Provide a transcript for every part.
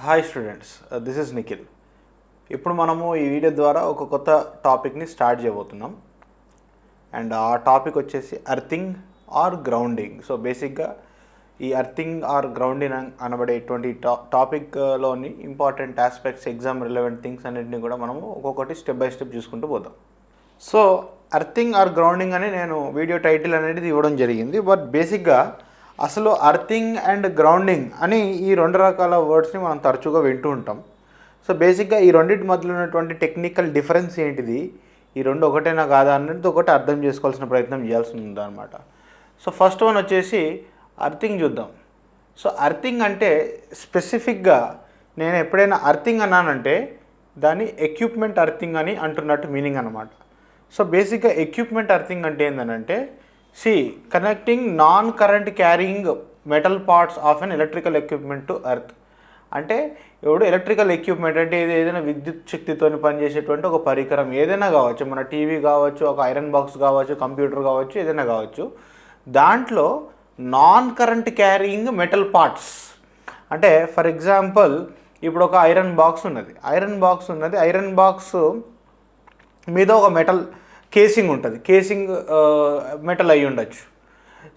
Hi students, this is Nikhil. ఇప్పుడు మనము ఈ వీడియో ద్వారా ఒక కొత్త టాపిక్ని స్టార్ట్ చేయబోతున్నాం. అండ్ ఆ టాపిక్ వచ్చేసి అర్థింగ్ ఆర్ గ్రౌండింగ్. సో బేసిక్గా ఈ అర్థింగ్ ఆర్ గ్రౌండింగ్ అనబడేటువంటి టాపిక్లోని important aspects, exam relevant things అన్నింటినీ కూడా మనము ఒక్కొక్కటి స్టెప్ బై స్టెప్ చూసుకుంటూ పోదాం. సో అర్థింగ్ ఆర్ గ్రౌండింగ్ అని నేను వీడియో టైటిల్ అనేది ఇవ్వడం జరిగింది. బట్ బేసిక్గా అసలు అర్థింగ్ అండ్ గ్రౌండింగ్ అని ఈ రెండు రకాల వర్డ్స్ని మనం తరచుగా వింటూ ఉంటాం. సో బేసిక్గా ఈ రెండింటి మధ్యలో ఉన్నటువంటి టెక్నికల్ డిఫరెన్స్ ఏంటిది, ఈ రెండు ఒకటేనా కాదా అనేది ఒకటి అర్థం చేసుకోవాల్సిన ప్రయత్నం చేయాల్సి ఉందన్నమాట. సో ఫస్ట్ వన్ వచ్చేసి అర్థింగ్ చూద్దాం. సో అర్థింగ్ అంటే స్పెసిఫిక్గా నేను ఎప్పుడైనా అర్థింగ్ అన్నానంటే దాన్ని ఎక్విప్మెంట్ అర్థింగ్ అని అంటున్నట్టు మీనింగ్ అనమాట. సో బేసిక్గా ఎక్విప్మెంట్ అర్థింగ్ అంటే ఏంటంటే connecting non current carrying metal parts of an electrical equipment to earth. అంటే ఇప్పుడు ఎలక్ట్రికల్ ఎక్విప్మెంట్ అంటే ఏదైనా విద్యుత్ శక్తితో పనిచేసేటువంటి ఒక పరికరం ఏదైనా కావచ్చు, మన టీవీ కావచ్చు, ఒక ఐరన్ బాక్స్ కావచ్చు, కంప్యూటర్ కావచ్చు, ఏదైనా కావచ్చు. దాంట్లో non current carrying metal parts అంటే ఫర్ ఎగ్జాంపుల్ ఇప్పుడు ఒక ఐరన్ బాక్స్ ఉన్నది. ఐరన్ బాక్స్ మీద ఒక మెటల్ కేసింగ్ ఉంటుంది. కేసింగ్ మెటల్ అయి ఉండొచ్చు.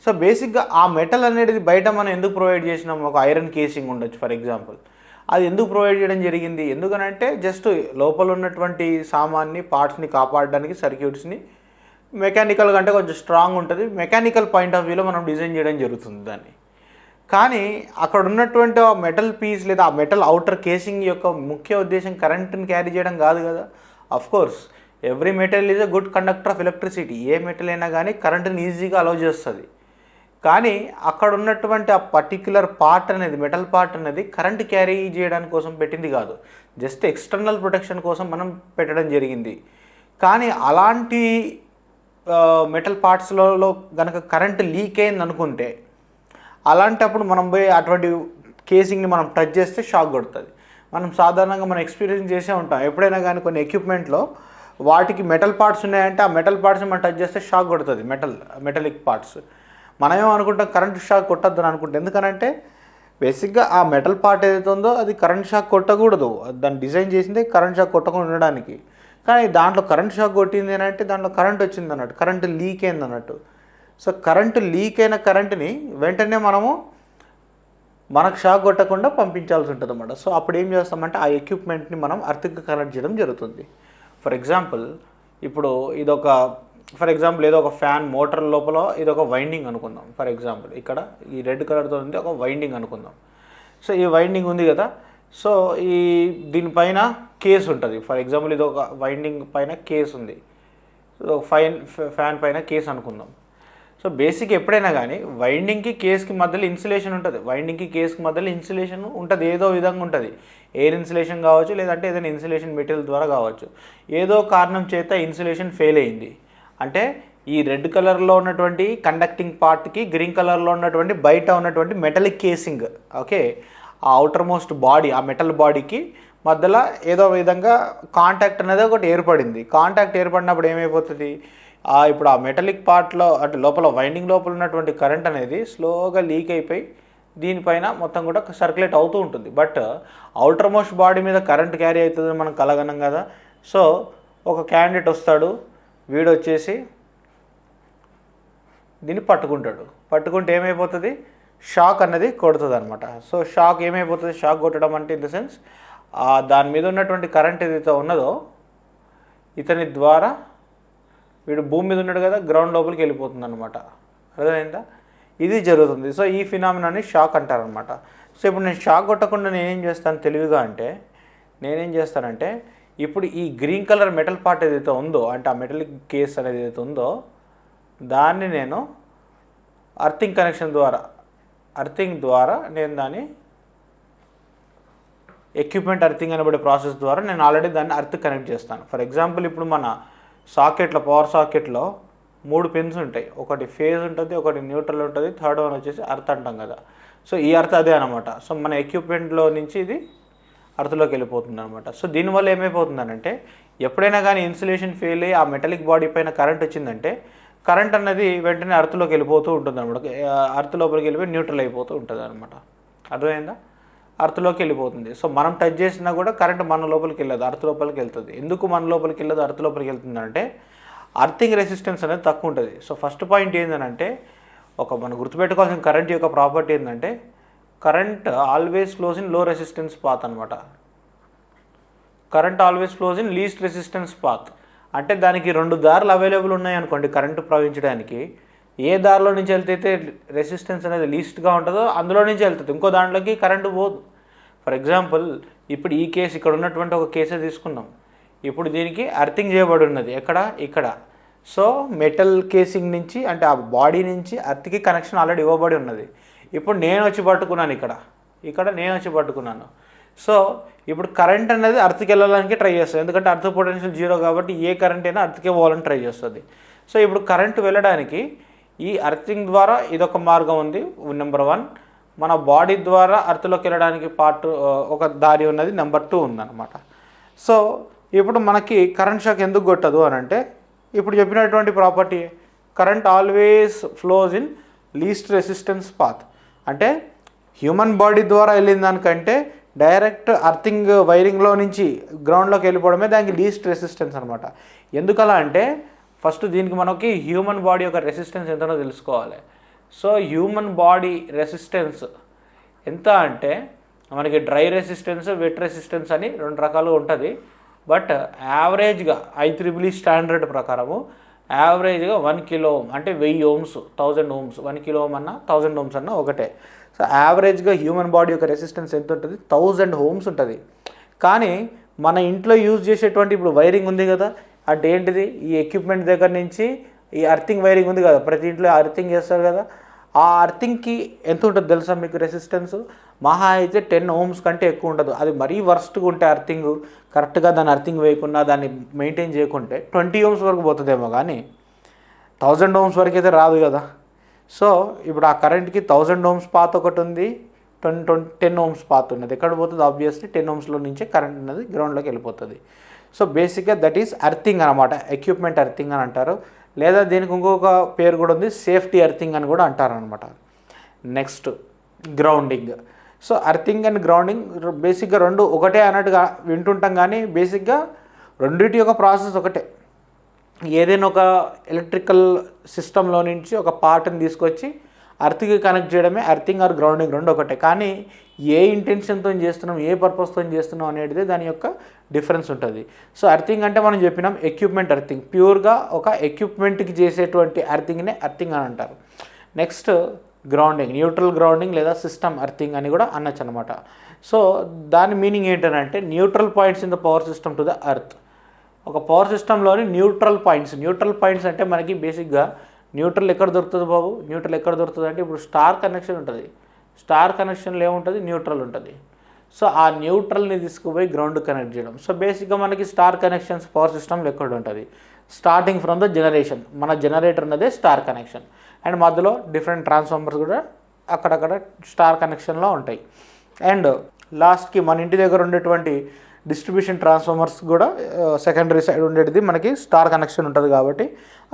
సో బేసిక్గా ఆ మెటల్ అనేది బయట మనం ఎందుకు ప్రొవైడ్ చేసినాం, ఒక ఐరన్ కేసింగ్ ఉండొచ్చు ఫర్ ఎగ్జాంపుల్. అది ఎందుకు ప్రొవైడ్ చేయడం జరిగింది, ఎందుకనంటే జస్ట్ లోపల ఉన్నటువంటి సామాన్ని, పార్ట్స్ని కాపాడడానికి, సర్క్యూట్స్ని మెకానికల్ కంటే కొంచెం స్ట్రాంగ్ ఉంటుంది. మెకానికల్ పాయింట్ ఆఫ్ వ్యూలో మనం డిజైన్ చేయడం జరుగుతుంది దాన్ని. కానీ అక్కడ ఉన్నటువంటి ఆ మెటల్ పీస్ లేదా ఆ మెటల్ అవుటర్ కేసింగ్ యొక్క ముఖ్య ఉద్దేశం కరెంట్ని క్యారీ చేయడం కాదు కదా. Of course every metal is a good conductor of electricity. A metal అయినా కానీ కరెంట్ని ఈజీగా అలౌ చేస్తుంది. కానీ అక్కడ ఉన్నటువంటి ఆ పర్టిక్యులర్ పార్ట్ అనేది, మెటల్ పార్ట్ అనేది కరెంట్ క్యారీ చేయడానికి కోసం పెట్టింది కాదు, జస్ట్ ఎక్స్టర్నల్ ప్రొటెక్షన్ కోసం మనం పెట్టడం జరిగింది. కానీ అలాంటి మెటల్ పార్ట్స్లో కనుక కరెంట్ లీక్ అయింది అనుకుంటే, అలాంటప్పుడు మనం పోయి అటువంటి కేసింగ్ని మనం టచ్ చేస్తే షాక్ కొడుతుంది. మనం సాధారణంగా మనం ఎక్స్పీరియన్స్ చేసే ఉంటాం. ఎప్పుడైనా కానీ కొన్ని ఎక్విప్మెంట్లో వాటికి మెటల్ పార్ట్స్ ఉన్నాయంటే ఆ మెటల్ పార్ట్స్ని మనం టచ్ చేస్తే షాక్ కొడుతుంది. మెటలిక్ పార్ట్స్ మనమేమో అనుకుంటాం కరెంట్ షాక్ కొట్టద్దని అనుకుంటాం. ఎందుకనంటే బేసిక్గా ఆ మెటల్ పార్ట్ ఏదైతే ఉందో అది కరెంట్ షాక్ కొట్టకూడదు. దాన్ని డిజైన్ చేసిందే కరెంట్ షాక్ కొట్టకుండా ఉండడానికి. కానీ దాంట్లో కరెంట్ షాక్ కొట్టింది అని అంటే దాంట్లో కరెంట్ వచ్చింది అన్నట్టు, కరెంట్ లీక్ అయింది అన్నట్టు. సో కరెంటు లీక్ అయిన కరెంటుని వెంటనే మనకు షాక్ కొట్టకుండా పంపించాల్సి ఉంటుంది అన్నమాట. సో అప్పుడు ఏం చేస్తామంటే ఆ ఎక్విప్మెంట్ని మనం అర్థంగా కనెక్ట్ చేయడం జరుగుతుంది. ఫర్ ఎగ్జాంపుల్ ఇప్పుడు ఏదో ఒక ఫ్యాన్ మోటార్ లోపల ఇదొక వైండింగ్ అనుకుందాం. ఫర్ ఎగ్జాంపుల్ ఇక్కడ ఈ రెడ్ కలర్తో ఉంది ఒక వైండింగ్ అనుకుందాం. సో ఈ వైండింగ్ ఉంది కదా. సో దీనిపైన కేస్ ఉంటుంది. ఫర్ ఎగ్జాంపుల్ ఇది ఒక వైండింగ్ పైన కేస్ ఉంది, ఫ్యాన్ పైన కేస్ అనుకుందాం. సో బేసిక్ ఎప్పుడైనా కానీ వైండింగ్కి కేస్కి మధ్యలో ఇన్సులేషన్ ఉంటుంది. వైండింగ్కి కేస్కి మధ్యలో ఇన్సులేషన్ ఉంటుంది, ఏదో విధంగా ఉంటుంది. ఎయిర్ ఇన్సులేషన్ కావచ్చు, లేదంటే ఏదైనా ఇన్సులేషన్ మెటీరియల్ ద్వారా కావచ్చు. ఏదో కారణం చేత ఇన్సులేషన్ ఫెయిల్ అయింది అంటే ఈ రెడ్ కలర్లో ఉన్నటువంటి కండక్టింగ్ పార్ట్కి గ్రీన్ కలర్లో ఉన్నటువంటి బయట ఉన్నటువంటి మెటలిక్ కేసింగ్, ఓకే, ఆ అవుటర్ మోస్ట్ బాడీ, ఆ మెటల్ బాడీకి మధ్యలో ఏదో విధంగా కాంటాక్ట్ అనేది ఒకటి ఏర్పడింది. కాంటాక్ట్ ఏర్పడినప్పుడు ఏమైపోతుంది, ఇప్పుడు ఆ మెటలిక్ పార్ట్లో అంటే లోపల వైండింగ్ లోపల ఉన్నటువంటి కరెంట్ అనేది స్లోగా లీక్ అయిపోయి దీనిపైన మొత్తం కూడా సర్క్యులేట్ అవుతూ ఉంటుంది. బట్ అవుటర్ మోస్ట్ బాడీ మీద కరెంట్ క్యారీ అవుతుందని మనం కలగనం కదా. సో ఒక క్యాండిడేట్ వస్తాడు, వీడు వచ్చేసి దీన్ని పట్టుకుంటే ఏమైపోతుంది, షాక్ అన్నది కొడుతుంది అనమాట. సో షాక్ ఏమైపోతుంది, షాక్ కొట్టడం అంటే ఇన్ ద సెన్స్ దాని మీద ఉన్నటువంటి కరెంట్ ఏదైతే ఉన్నదో ఇతని ద్వారా వీడు భూమి మీద ఉన్నాడు కదా, గ్రౌండ్ లోపలికి వెళ్ళిపోతుంది అనమాట. అర్థమైందా, ఇది జరుగుతుంది. సో ఈ ఫినామినాని షాక్ అంటారనమాట. సో ఇప్పుడు నేను షాక్ కొట్టకుండా నేనేం చేస్తాను తెలివిగా అంటే, ఇప్పుడు ఈ గ్రీన్ కలర్ మెటల్ పార్ట్ ఏదైతే ఉందో అంటే ఆ మెటలిక్ కేస్ అనేది ఏదైతే ఉందో దాన్ని నేను అర్థింగ్ ద్వారా నేను దాన్ని ఎక్విప్మెంట్ అర్థింగ్ అనబడే ప్రాసెస్ ద్వారా నేను ఆల్రెడీ దాన్ని అర్త్ కనెక్ట్ చేస్తాను. ఫర్ ఎగ్జాంపుల్ ఇప్పుడు మన పవర్ సాకెట్లో 3 పిన్స్ ఉంటాయి. ఒకటి ఫేజ్ ఉంటుంది, ఒకటి న్యూట్రల్ ఉంటుంది, థర్డ్ వన్ వచ్చేసి అర్త్ అంటాం కదా. సో ఈ అర్త్ అదే అనమాట. సో మన ఎక్విప్మెంట్లో నుంచి ఇది అర్త్లోకి వెళ్ళిపోతుంది అనమాట. సో దీనివల్ల ఏమైపోతుందనంటే ఎప్పుడైనా కానీ ఇన్సులేషన్ ఫెయిల్ అయ్యి ఆ మెటలిక్ బాడీ పైన కరెంట్ వచ్చిందంటే కరెంట్ అన్నది వెంటనే అర్త్లోకి వెళ్ళిపోతూ ఉంటుంది అనమాట. అర్త్ లోపలికి వెళ్ళిపోయి న్యూట్రల్ అయిపోతూ ఉంటుంది అనమాట. అర్థమైందా. అర్త్లోకి వెళ్ళిపోతుంది. సో మనం టచ్ చేసినా కూడా కరెంట్ మన లోపలికి వెళ్ళదు, అర్త్ లోపలికి వెళ్తుంది. ఎందుకు మన లోపలికి వెళ్ళదు, అర్త్ లోపలికి వెళ్తుంది అంటే అర్థింగ్ రెసిస్టెన్స్ అనేది తక్కువ ఉంటుంది. సో ఫస్ట్ పాయింట్ ఏంటంటే మనం గుర్తుపెట్టుకోవాల్సిన కరెంట్ యొక్క ప్రాపర్టీ ఏంటంటే కరెంట్ ఆల్వేస్ ఫ్లోస్ ఇన్ లో రెసిస్టెన్స్ పాత్ అనమాట. Current always flows in least resistance path అంటే దానికి 2 దారులు అవైలబుల్ ఉన్నాయి అనుకోండి కరెంటు ప్రవహించడానికి. ఏ దారిలో నుంచి వెళ్తే రెసిస్టెన్స్ అనేది లీస్ట్గా ఉంటుందో అందులో నుంచి వెళ్తుంది, ఇంకో దాంట్లోకి కరెంటు పోదు. ఫర్ ఎగ్జాంపుల్ ఇప్పుడు ఈ కేసు ఇక్కడ ఉన్నటువంటి ఒక కేసే తీసుకున్నాం. ఇప్పుడు దీనికి అర్థింగ్ చేయబడి ఉన్నది ఇక్కడ. సో మెటల్ కేసింగ్ నుంచి అంటే ఆ బాడీ నుంచి అర్త్కి కనెక్షన్ ఆల్రెడీ ఇవ్వబడి ఉన్నది. ఇప్పుడు నేను వచ్చి పట్టుకున్నాను ఇక్కడ నేను వచ్చి పట్టుకున్నాను. సో ఇప్పుడు కరెంట్ అనేది అర్త్కి వెళ్ళడానికి ట్రై చేస్తుంది, ఎందుకంటే అర్త్ పొటెన్షియల్ 0 కాబట్టి ఏ కరెంట్ అయినా అర్త్కే పోవాలని ట్రై చేస్తుంది. సో ఇప్పుడు కరెంటు వెళ్ళడానికి ఈ అర్థింగ్ ద్వారా ఇదొక మార్గం ఉంది. నెంబర్ 1 మన బాడీ ద్వారా అర్త్లోకి వెళ్ళడానికి ఒక దారి ఉన్నది. నెంబర్ 2 ఉందన్నమాట. సో ఇప్పుడు మనకి కరెంట్ షాక్ ఎందుకు కొట్టదు అని అంటే ఇప్పుడు చెప్పినటువంటి property current always flows in least resistance path. అంటే హ్యూమన్ బాడీ ద్వారా వెళ్ళిన దానికంటే డైరెక్ట్ అర్థింగ్ వైరింగ్లో నుంచి గ్రౌండ్లోకి వెళ్ళిపోవడమే దానికి లీస్ట్ రెసిస్టెన్స్ అనమాట. ఎందుకలా అంటే ఫస్ట్ దీనికి మనకి హ్యూమన్ బాడీ యొక్క రెసిస్టెన్స్ ఎంతనో తెలుసుకోవాలి. సో హ్యూమన్ బాడీ రెసిస్టెన్స్ ఎంత అంటే మనకి డ్రై రెసిస్టెన్స్, వెట్ రెసిస్టెన్స్ అని 2 రకాలుగా ఉంటుంది. బట్ యావరేజ్గా IEEE స్టాండర్డ్ ప్రకారము యావరేజ్గా 1 కిలో ఓం అంటే 1000 ఓమ్స్ 1000 ఓమ్స్ 1 కిలో ఓం అన్న 1000 ఓమ్స్ అన్న ఒకటే. సో యావరేజ్గా హ్యూమన్ బాడీ యొక్క రెసిస్టెన్స్ ఎంత ఉంటుంది, 1000 ఓమ్స్ ఉంటుంది. కానీ మన ఇంట్లో యూజ్ చేసేటువంటి ఇప్పుడు వైరింగ్ ఉంది కదా, అంటే ఏంటిది ఈ ఎక్విప్మెంట్ దగ్గర నుంచి ఈ అర్థింగ్ వైరింగ్ ఉంది కదా, ప్రతి ఇంట్లో అర్థింగ్ చేస్తారు కదా, ఆ అర్థింగ్కి ఎంత ఉంటుంది తెలుసా మీకు రెసిస్టెన్స్? మహా అయితే 10 ఓమ్స్ కంటే ఎక్కువ ఉండదు. అది మరీ వర్స్ట్గా ఉంటే అర్థింగ్ కరెక్ట్గా దాన్ని అర్థింగ్ వేయకుండా దాన్ని మెయింటైన్ చేయకుంటే 20 ఓమ్స్ వరకు పోతుందేమో, కానీ 1000 ఓమ్స్ వరకు అయితే రాదు కదా. సో ఇప్పుడు ఆ కరెంట్కి 1000 ఓమ్స్ పాత్ ఒకటి ఉంది, 10 ఓమ్స్ పాత్ ఉన్నది. ఎక్కడ పోతుంది? ఆబ్వియస్లీ 10 ఓమ్స్లో నుంచే కరెంట్ అనేది గ్రౌండ్లోకి వెళ్ళిపోతుంది. సో బేసిక్గా దట్ ఈస్ అర్థింగ్ అనమాట, ఎక్విప్మెంట్ అర్థింగ్ అని అంటారు. లేదా దీనికి ఇంకొక పేరు కూడా ఉంది, సేఫ్టీ అర్థింగ్ అని కూడా అంటారనమాట. Next grounding. So earthing and grounding బేసిక్గా 2 ఒకటే అన్నట్టుగా వింటుంటాం, కానీ బేసిక్గా రెండింటి యొక్క ప్రాసెస్ ఒకటే. ఏదైనా ఒక ఎలక్ట్రికల్ సిస్టంలో నుంచి ఒక పార్ట్ని తీసుకొచ్చి అర్త్కి కనెక్ట్ చేయడమే అర్థింగ్ ఆర్ గ్రౌండింగ్, 2 ఒకటే. కానీ ఏ ఇంటెన్షన్తో చేస్తున్నాం, ఏ పర్పస్తో చేస్తున్నాం అనేది దాని యొక్క డిఫరెన్స్ ఉంటుంది. సో అర్థింగ్ అంటే మనం చెప్పినాం ఎక్విప్మెంట్ అర్థింగ్, ప్యూర్గా ఒక ఎక్విప్మెంట్కి చేసేటువంటి అర్థింగ్నే అర్థింగ్ అని అంటారు. నెక్స్ట్ గ్రౌండింగ్, న్యూట్రల్ గ్రౌండింగ్ లేదా సిస్టమ్ అర్థింగ్ అని కూడా అనొచ్చు అనమాట. సో దాని మీనింగ్ ఏంటంటే neutral points in the power system to the earth. ఒక పవర్ సిస్టంలోని న్యూట్రల్ పాయింట్స్ అంటే మనకి బేసిక్గా న్యూట్రల్ ఎక్కడ దొరుకుతుంది బాబు? న్యూట్రల్ ఎక్కడ దొరుకుతుంది అంటే ఇప్పుడు స్టార్ కనెక్షన్ ఉంటుంది, స్టార్ కనెక్షన్లో ఏముంటుంది? న్యూట్రల్ ఉంటుంది. సో ఆ న్యూట్రల్ని తీసుకుపోయి గ్రౌండ్ కనెక్ట్ చేయడం. సో బేసిక్గా మనకి స్టార్ కనెక్షన్స్ పవర్ సిస్టమ్లో ఎక్కడ ఉంటుంది? స్టార్టింగ్ ఫ్రమ్ ద జనరేషన్, మన జనరేటర్ ఉన్నదే స్టార్ కనెక్షన్, అండ్ మధ్యలో డిఫరెంట్ ట్రాన్స్ఫార్మర్స్ కూడా అక్కడక్కడ స్టార్ కనెక్షన్లో ఉంటాయి. అండ్ లాస్ట్కి మన ఇంటి దగ్గర ఉండేటువంటి డిస్ట్రిబ్యూషన్ ట్రాన్స్ఫార్మర్స్ కూడా సెకండరీ సైడ్ ఉండేది మనకి స్టార్ కనెక్షన్ ఉంటుంది కాబట్టి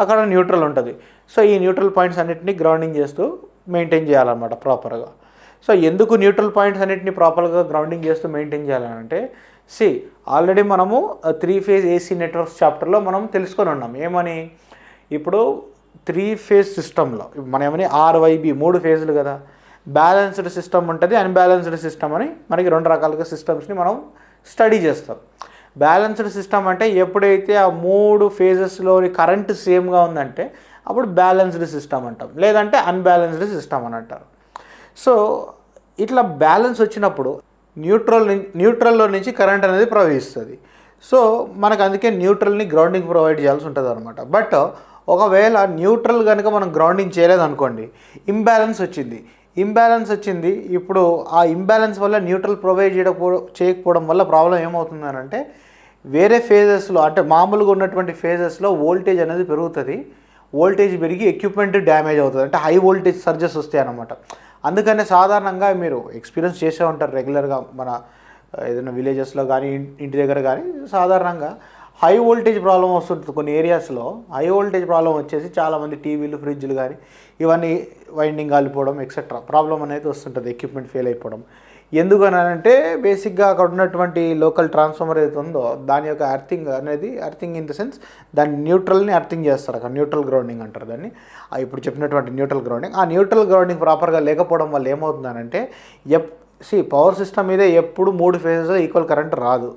అక్కడ న్యూట్రల్ ఉంటుంది. సో ఈ న్యూట్రల్ పాయింట్స్ అన్నిటిని గ్రౌండింగ్ చేస్తూ మెయింటైన్ చేయాలన్నమాట ప్రాపర్గా. సో ఎందుకు న్యూట్రల్ పాయింట్స్ అన్నిటిని ప్రాపర్గా గ్రౌండింగ్ చేస్తూ మెయింటైన్ చేయాలంటే ఆల్రెడీ మనము 3 ఫేజ్ ఏసీ నెట్వర్క్స్ చాప్టర్లో మనం తెలుసుకొని ఉన్నాం. ఏమని? ఇప్పుడు 3 ఫేజ్ సిస్టంలో మనం ఏమని RYB 3 ఫేజ్లు కదా, బ్యాలెన్స్డ్ సిస్టమ్ ఉంటుంది, అన్బ్యాలెన్స్డ్ సిస్టమ్ అని మనకి 2 రకాలుగా సిస్టమ్స్ని మనం స్టడీ చేస్తాం. బ్యాలెన్స్డ్ సిస్టమ్ అంటే ఎప్పుడైతే ఆ 3 ఫేజెస్లోని కరెంట్ సేమ్గా ఉందంటే అప్పుడు బ్యాలెన్స్డ్ సిస్టమ్ అంటాం, లేదంటే అన్బ్యాలెన్స్డ్ సిస్టమ్ అని అంటారు. సో ఇట్లా బ్యాలెన్స్ వచ్చినప్పుడు న్యూట్రల్లో నుంచి కరెంట్ అనేది ప్రవహిస్తుంది. సో మనకు అందుకే న్యూట్రల్ని గ్రౌండింగ్ ప్రొవైడ్ చేయాల్సి ఉంటుంది అనమాట. బట్ ఒకవేళ న్యూట్రల్ కనుక మనం గ్రౌండింగ్ చేయలేదనుకోండి, ఇంబ్యాలెన్స్ వచ్చింది. ఇప్పుడు ఆ ఇంబ్యాలెన్స్ వల్ల న్యూట్రల్ ప్రొవైడ్ చేయకపోవడం వల్ల ప్రాబ్లం ఏమవుతుందనంటే వేరే ఫేజెస్లో అంటే మామూలుగా ఉన్నటువంటి ఫేజెస్లో వోల్టేజ్ అనేది పెరుగుతుంది. వోల్టేజ్ పెరిగి ఎక్విప్మెంట్ డ్యామేజ్ అవుతుంది, అంటే హై వోల్టేజ్ సర్జెస్ వస్తాయి అన్నమాట. అందుకనే సాధారణంగా మీరు ఎక్స్పీరియన్స్ చేసే ఉంటారు రెగ్యులర్గా, మన ఏదైనా విలేజెస్లో కానీ ఇంటి దగ్గర కానీ సాధారణంగా హై వోల్టేజ్ ప్రాబ్లం వస్తుంటుంది. కొన్ని ఏరియాస్లో హై వోల్టేజ్ ప్రాబ్లం వచ్చేసి చాలామంది టీవీలు, ఫ్రిడ్జ్లు కానీ ఇవన్నీ వైండింగ్ కాలిపోవడం ఎక్సెట్రా ప్రాబ్లం అనేది వస్తుంటుంది, ఎక్విప్మెంట్ ఫెయిల్ అయిపోవడం. ఎందుకనంటే బేసిక్గా అక్కడ ఉన్నటువంటి లోకల్ ట్రాన్స్ఫార్మర్ ఏదైతే ఉందో దాని యొక్క అర్థింగ్ ఇన్ ద సెన్స్ దాని న్యూట్రల్ని అర్థింగ్ చేస్తారు. అక్కడ న్యూట్రల్ గ్రౌండింగ్ అంటారు దాన్ని. ఇప్పుడు చెప్పినటువంటి న్యూట్రల్ గ్రౌండింగ్, ఆ న్యూట్రల్ గ్రౌండింగ్ ప్రాపర్గా లేకపోవడం వల్ల ఏమవుతుందనంటే పవర్ సిస్టమ్ మీదే ఎప్పుడు 3 ఫేజెస్ ఈక్వల్ కరెంట్ రాదు.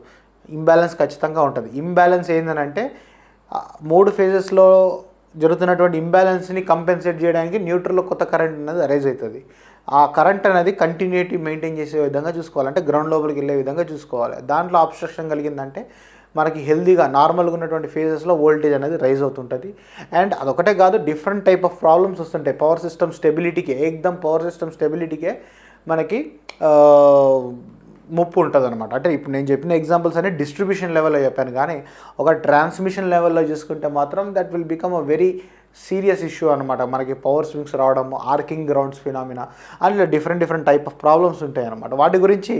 ఇంబ్యాలెన్స్ ఖచ్చితంగా ఉంటుంది. ఇంబ్యాలెన్స్ ఏంటంటే 3 ఫేజెస్లో జరుగుతున్నటువంటి ఇంబ్యాలెన్స్ని కంపెన్సేట్ చేయడానికి న్యూట్రల్లో కొత్త కరెంట్ అనేది అరైజ్ అవుతుంది. ఆ కరెంట్ అనేది కంటిన్యూటీ మెయింటైన్ చేసే విధంగా చూసుకోవాలి, అంటే గ్రౌండ్ లోపలికి వెళ్ళే విధంగా చూసుకోవాలి. దాంట్లో అబ్స్ట్రక్షన్ కలిగిందంటే మనకి హెల్దీగా నార్మల్గా ఉన్నటువంటి ఫేజెస్లో వోల్టేజ్ అనేది రైజ్ అవుతుంటుంది. అండ్ అదొకటే కాదు, డిఫరెంట్ టైప్ ఆఫ్ ప్రాబ్లమ్స్ వస్తుంటాయి పవర్ సిస్టమ్ స్టెబిలిటీకే. పవర్ సిస్టమ్ స్టెబిలిటీకే మనకి ముప్పు ఉంటుంది అనమాట. అంటే ఇప్పుడు నేను చెప్పిన ఎగ్జాంపుల్స్ అన్ని డిస్ట్రిబ్యూషన్ లెవెల్లో చెప్పాను, కానీ ఒక ట్రాన్స్మిషన్ లెవెల్లో చూసుకుంటే మాత్రం that will become a very serious issue అనమాట. మనకి పవర్ స్వింగ్స్ రావడము, ఆర్కింగ్ గ్రౌండ్స్ ఫినామినా, అట్లా డిఫరెంట్ టైప్ ఆఫ్ ప్రాబ్లమ్స్ ఉంటాయి అనమాట. వాటి గురించి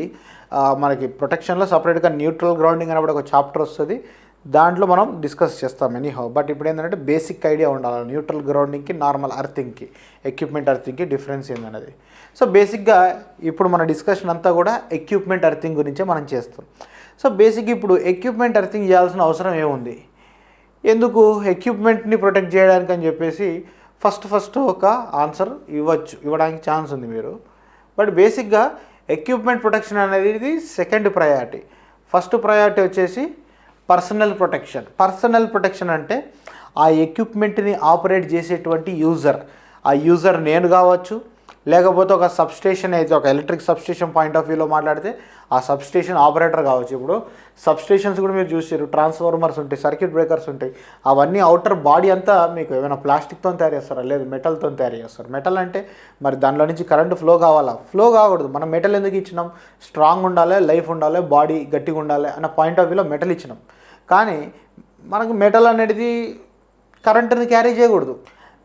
మనకి ప్రొటెక్షన్లో సపరేట్గా న్యూట్రల్ గ్రౌండింగ్ అని ఒక చాప్టర్ వస్తుంది, దాంట్లో మనం డిస్కస్ చేస్తాం ఎనీహౌ. బట్ ఇప్పుడు ఏంటంటే బేసిక్ ఐడియా ఉండాలి న్యూట్రల్ గ్రౌండింగ్కి నార్మల్ అర్థింగ్కి, ఎక్విప్మెంట్ అర్థింగ్కి డిఫరెన్స్ ఏందనేది. సో బేసిక్గా ఇప్పుడు మన డిస్కషన్ అంతా కూడా ఎక్విప్మెంట్ అర్థింగ్ గురించే మనం చేస్తాం. సో బేసిక్గా ఇప్పుడు ఎక్విప్మెంట్ అర్థింగ్ చేయాల్సిన అవసరం ఏముంది, ఎందుకు ఎక్విప్మెంట్ని ప్రొటెక్ట్ చేయడానికి అని చెప్పేసి ఫస్ట్ ఒక ఆన్సర్ ఇవ్వడానికి ఛాన్స్ ఉంది మీరు. బట్ బేసిక్గా ఎక్విప్మెంట్ ప్రొటెక్షన్ అనేది సెకండ్ ప్రయారిటీ. ఫస్ట్ ప్రయారిటీ వచ్చేసి పర్సనల్ ప్రొటెక్షన్ అంటే ఆ ఎక్విప్మెంట్ని ఆపరేట్ చేసేటువంటి ఆ యూజర్ నేను కావచ్చు, లేకపోతే ఒక సబ్స్టేషన్ అయితే ఒక ఎలక్ట్రిక్ సబ్స్టేషన్ పాయింట్ ఆఫ్ వ్యూలో మాట్లాడితే ఆ సబ్స్టేషన్ ఆపరేటర్ కావచ్చు. ఇప్పుడు సబ్స్టేషన్స్ కూడా మీరు చూసారు, ట్రాన్స్ఫార్మర్స్ ఉంటాయి, సర్క్యూట్ బ్రేకర్స్ ఉంటాయి, అవన్నీ అవుటర్ బాడీ అంతా మీకు ఏమైనా ప్లాస్టిక్తో తయారు చేస్తారా, లేదు మెటల్తో తయారు చేస్తారు. మెటల్ అంటే మరి దానిలో నుంచి కరెంటు ఫ్లో కాకూడదు. మనం మెటల్ ఎందుకు ఇచ్చినాం, స్ట్రాంగ్ ఉండాలి, లైఫ్ ఉండాలి, బాడీ గట్టిగా ఉండాలి అన్న పాయింట్ ఆఫ్ వ్యూలో మెటల్ ఇచ్చినాం. కానీ మనకు మెటల్ అనేది కరెంటుని క్యారీ చేయకూడదు.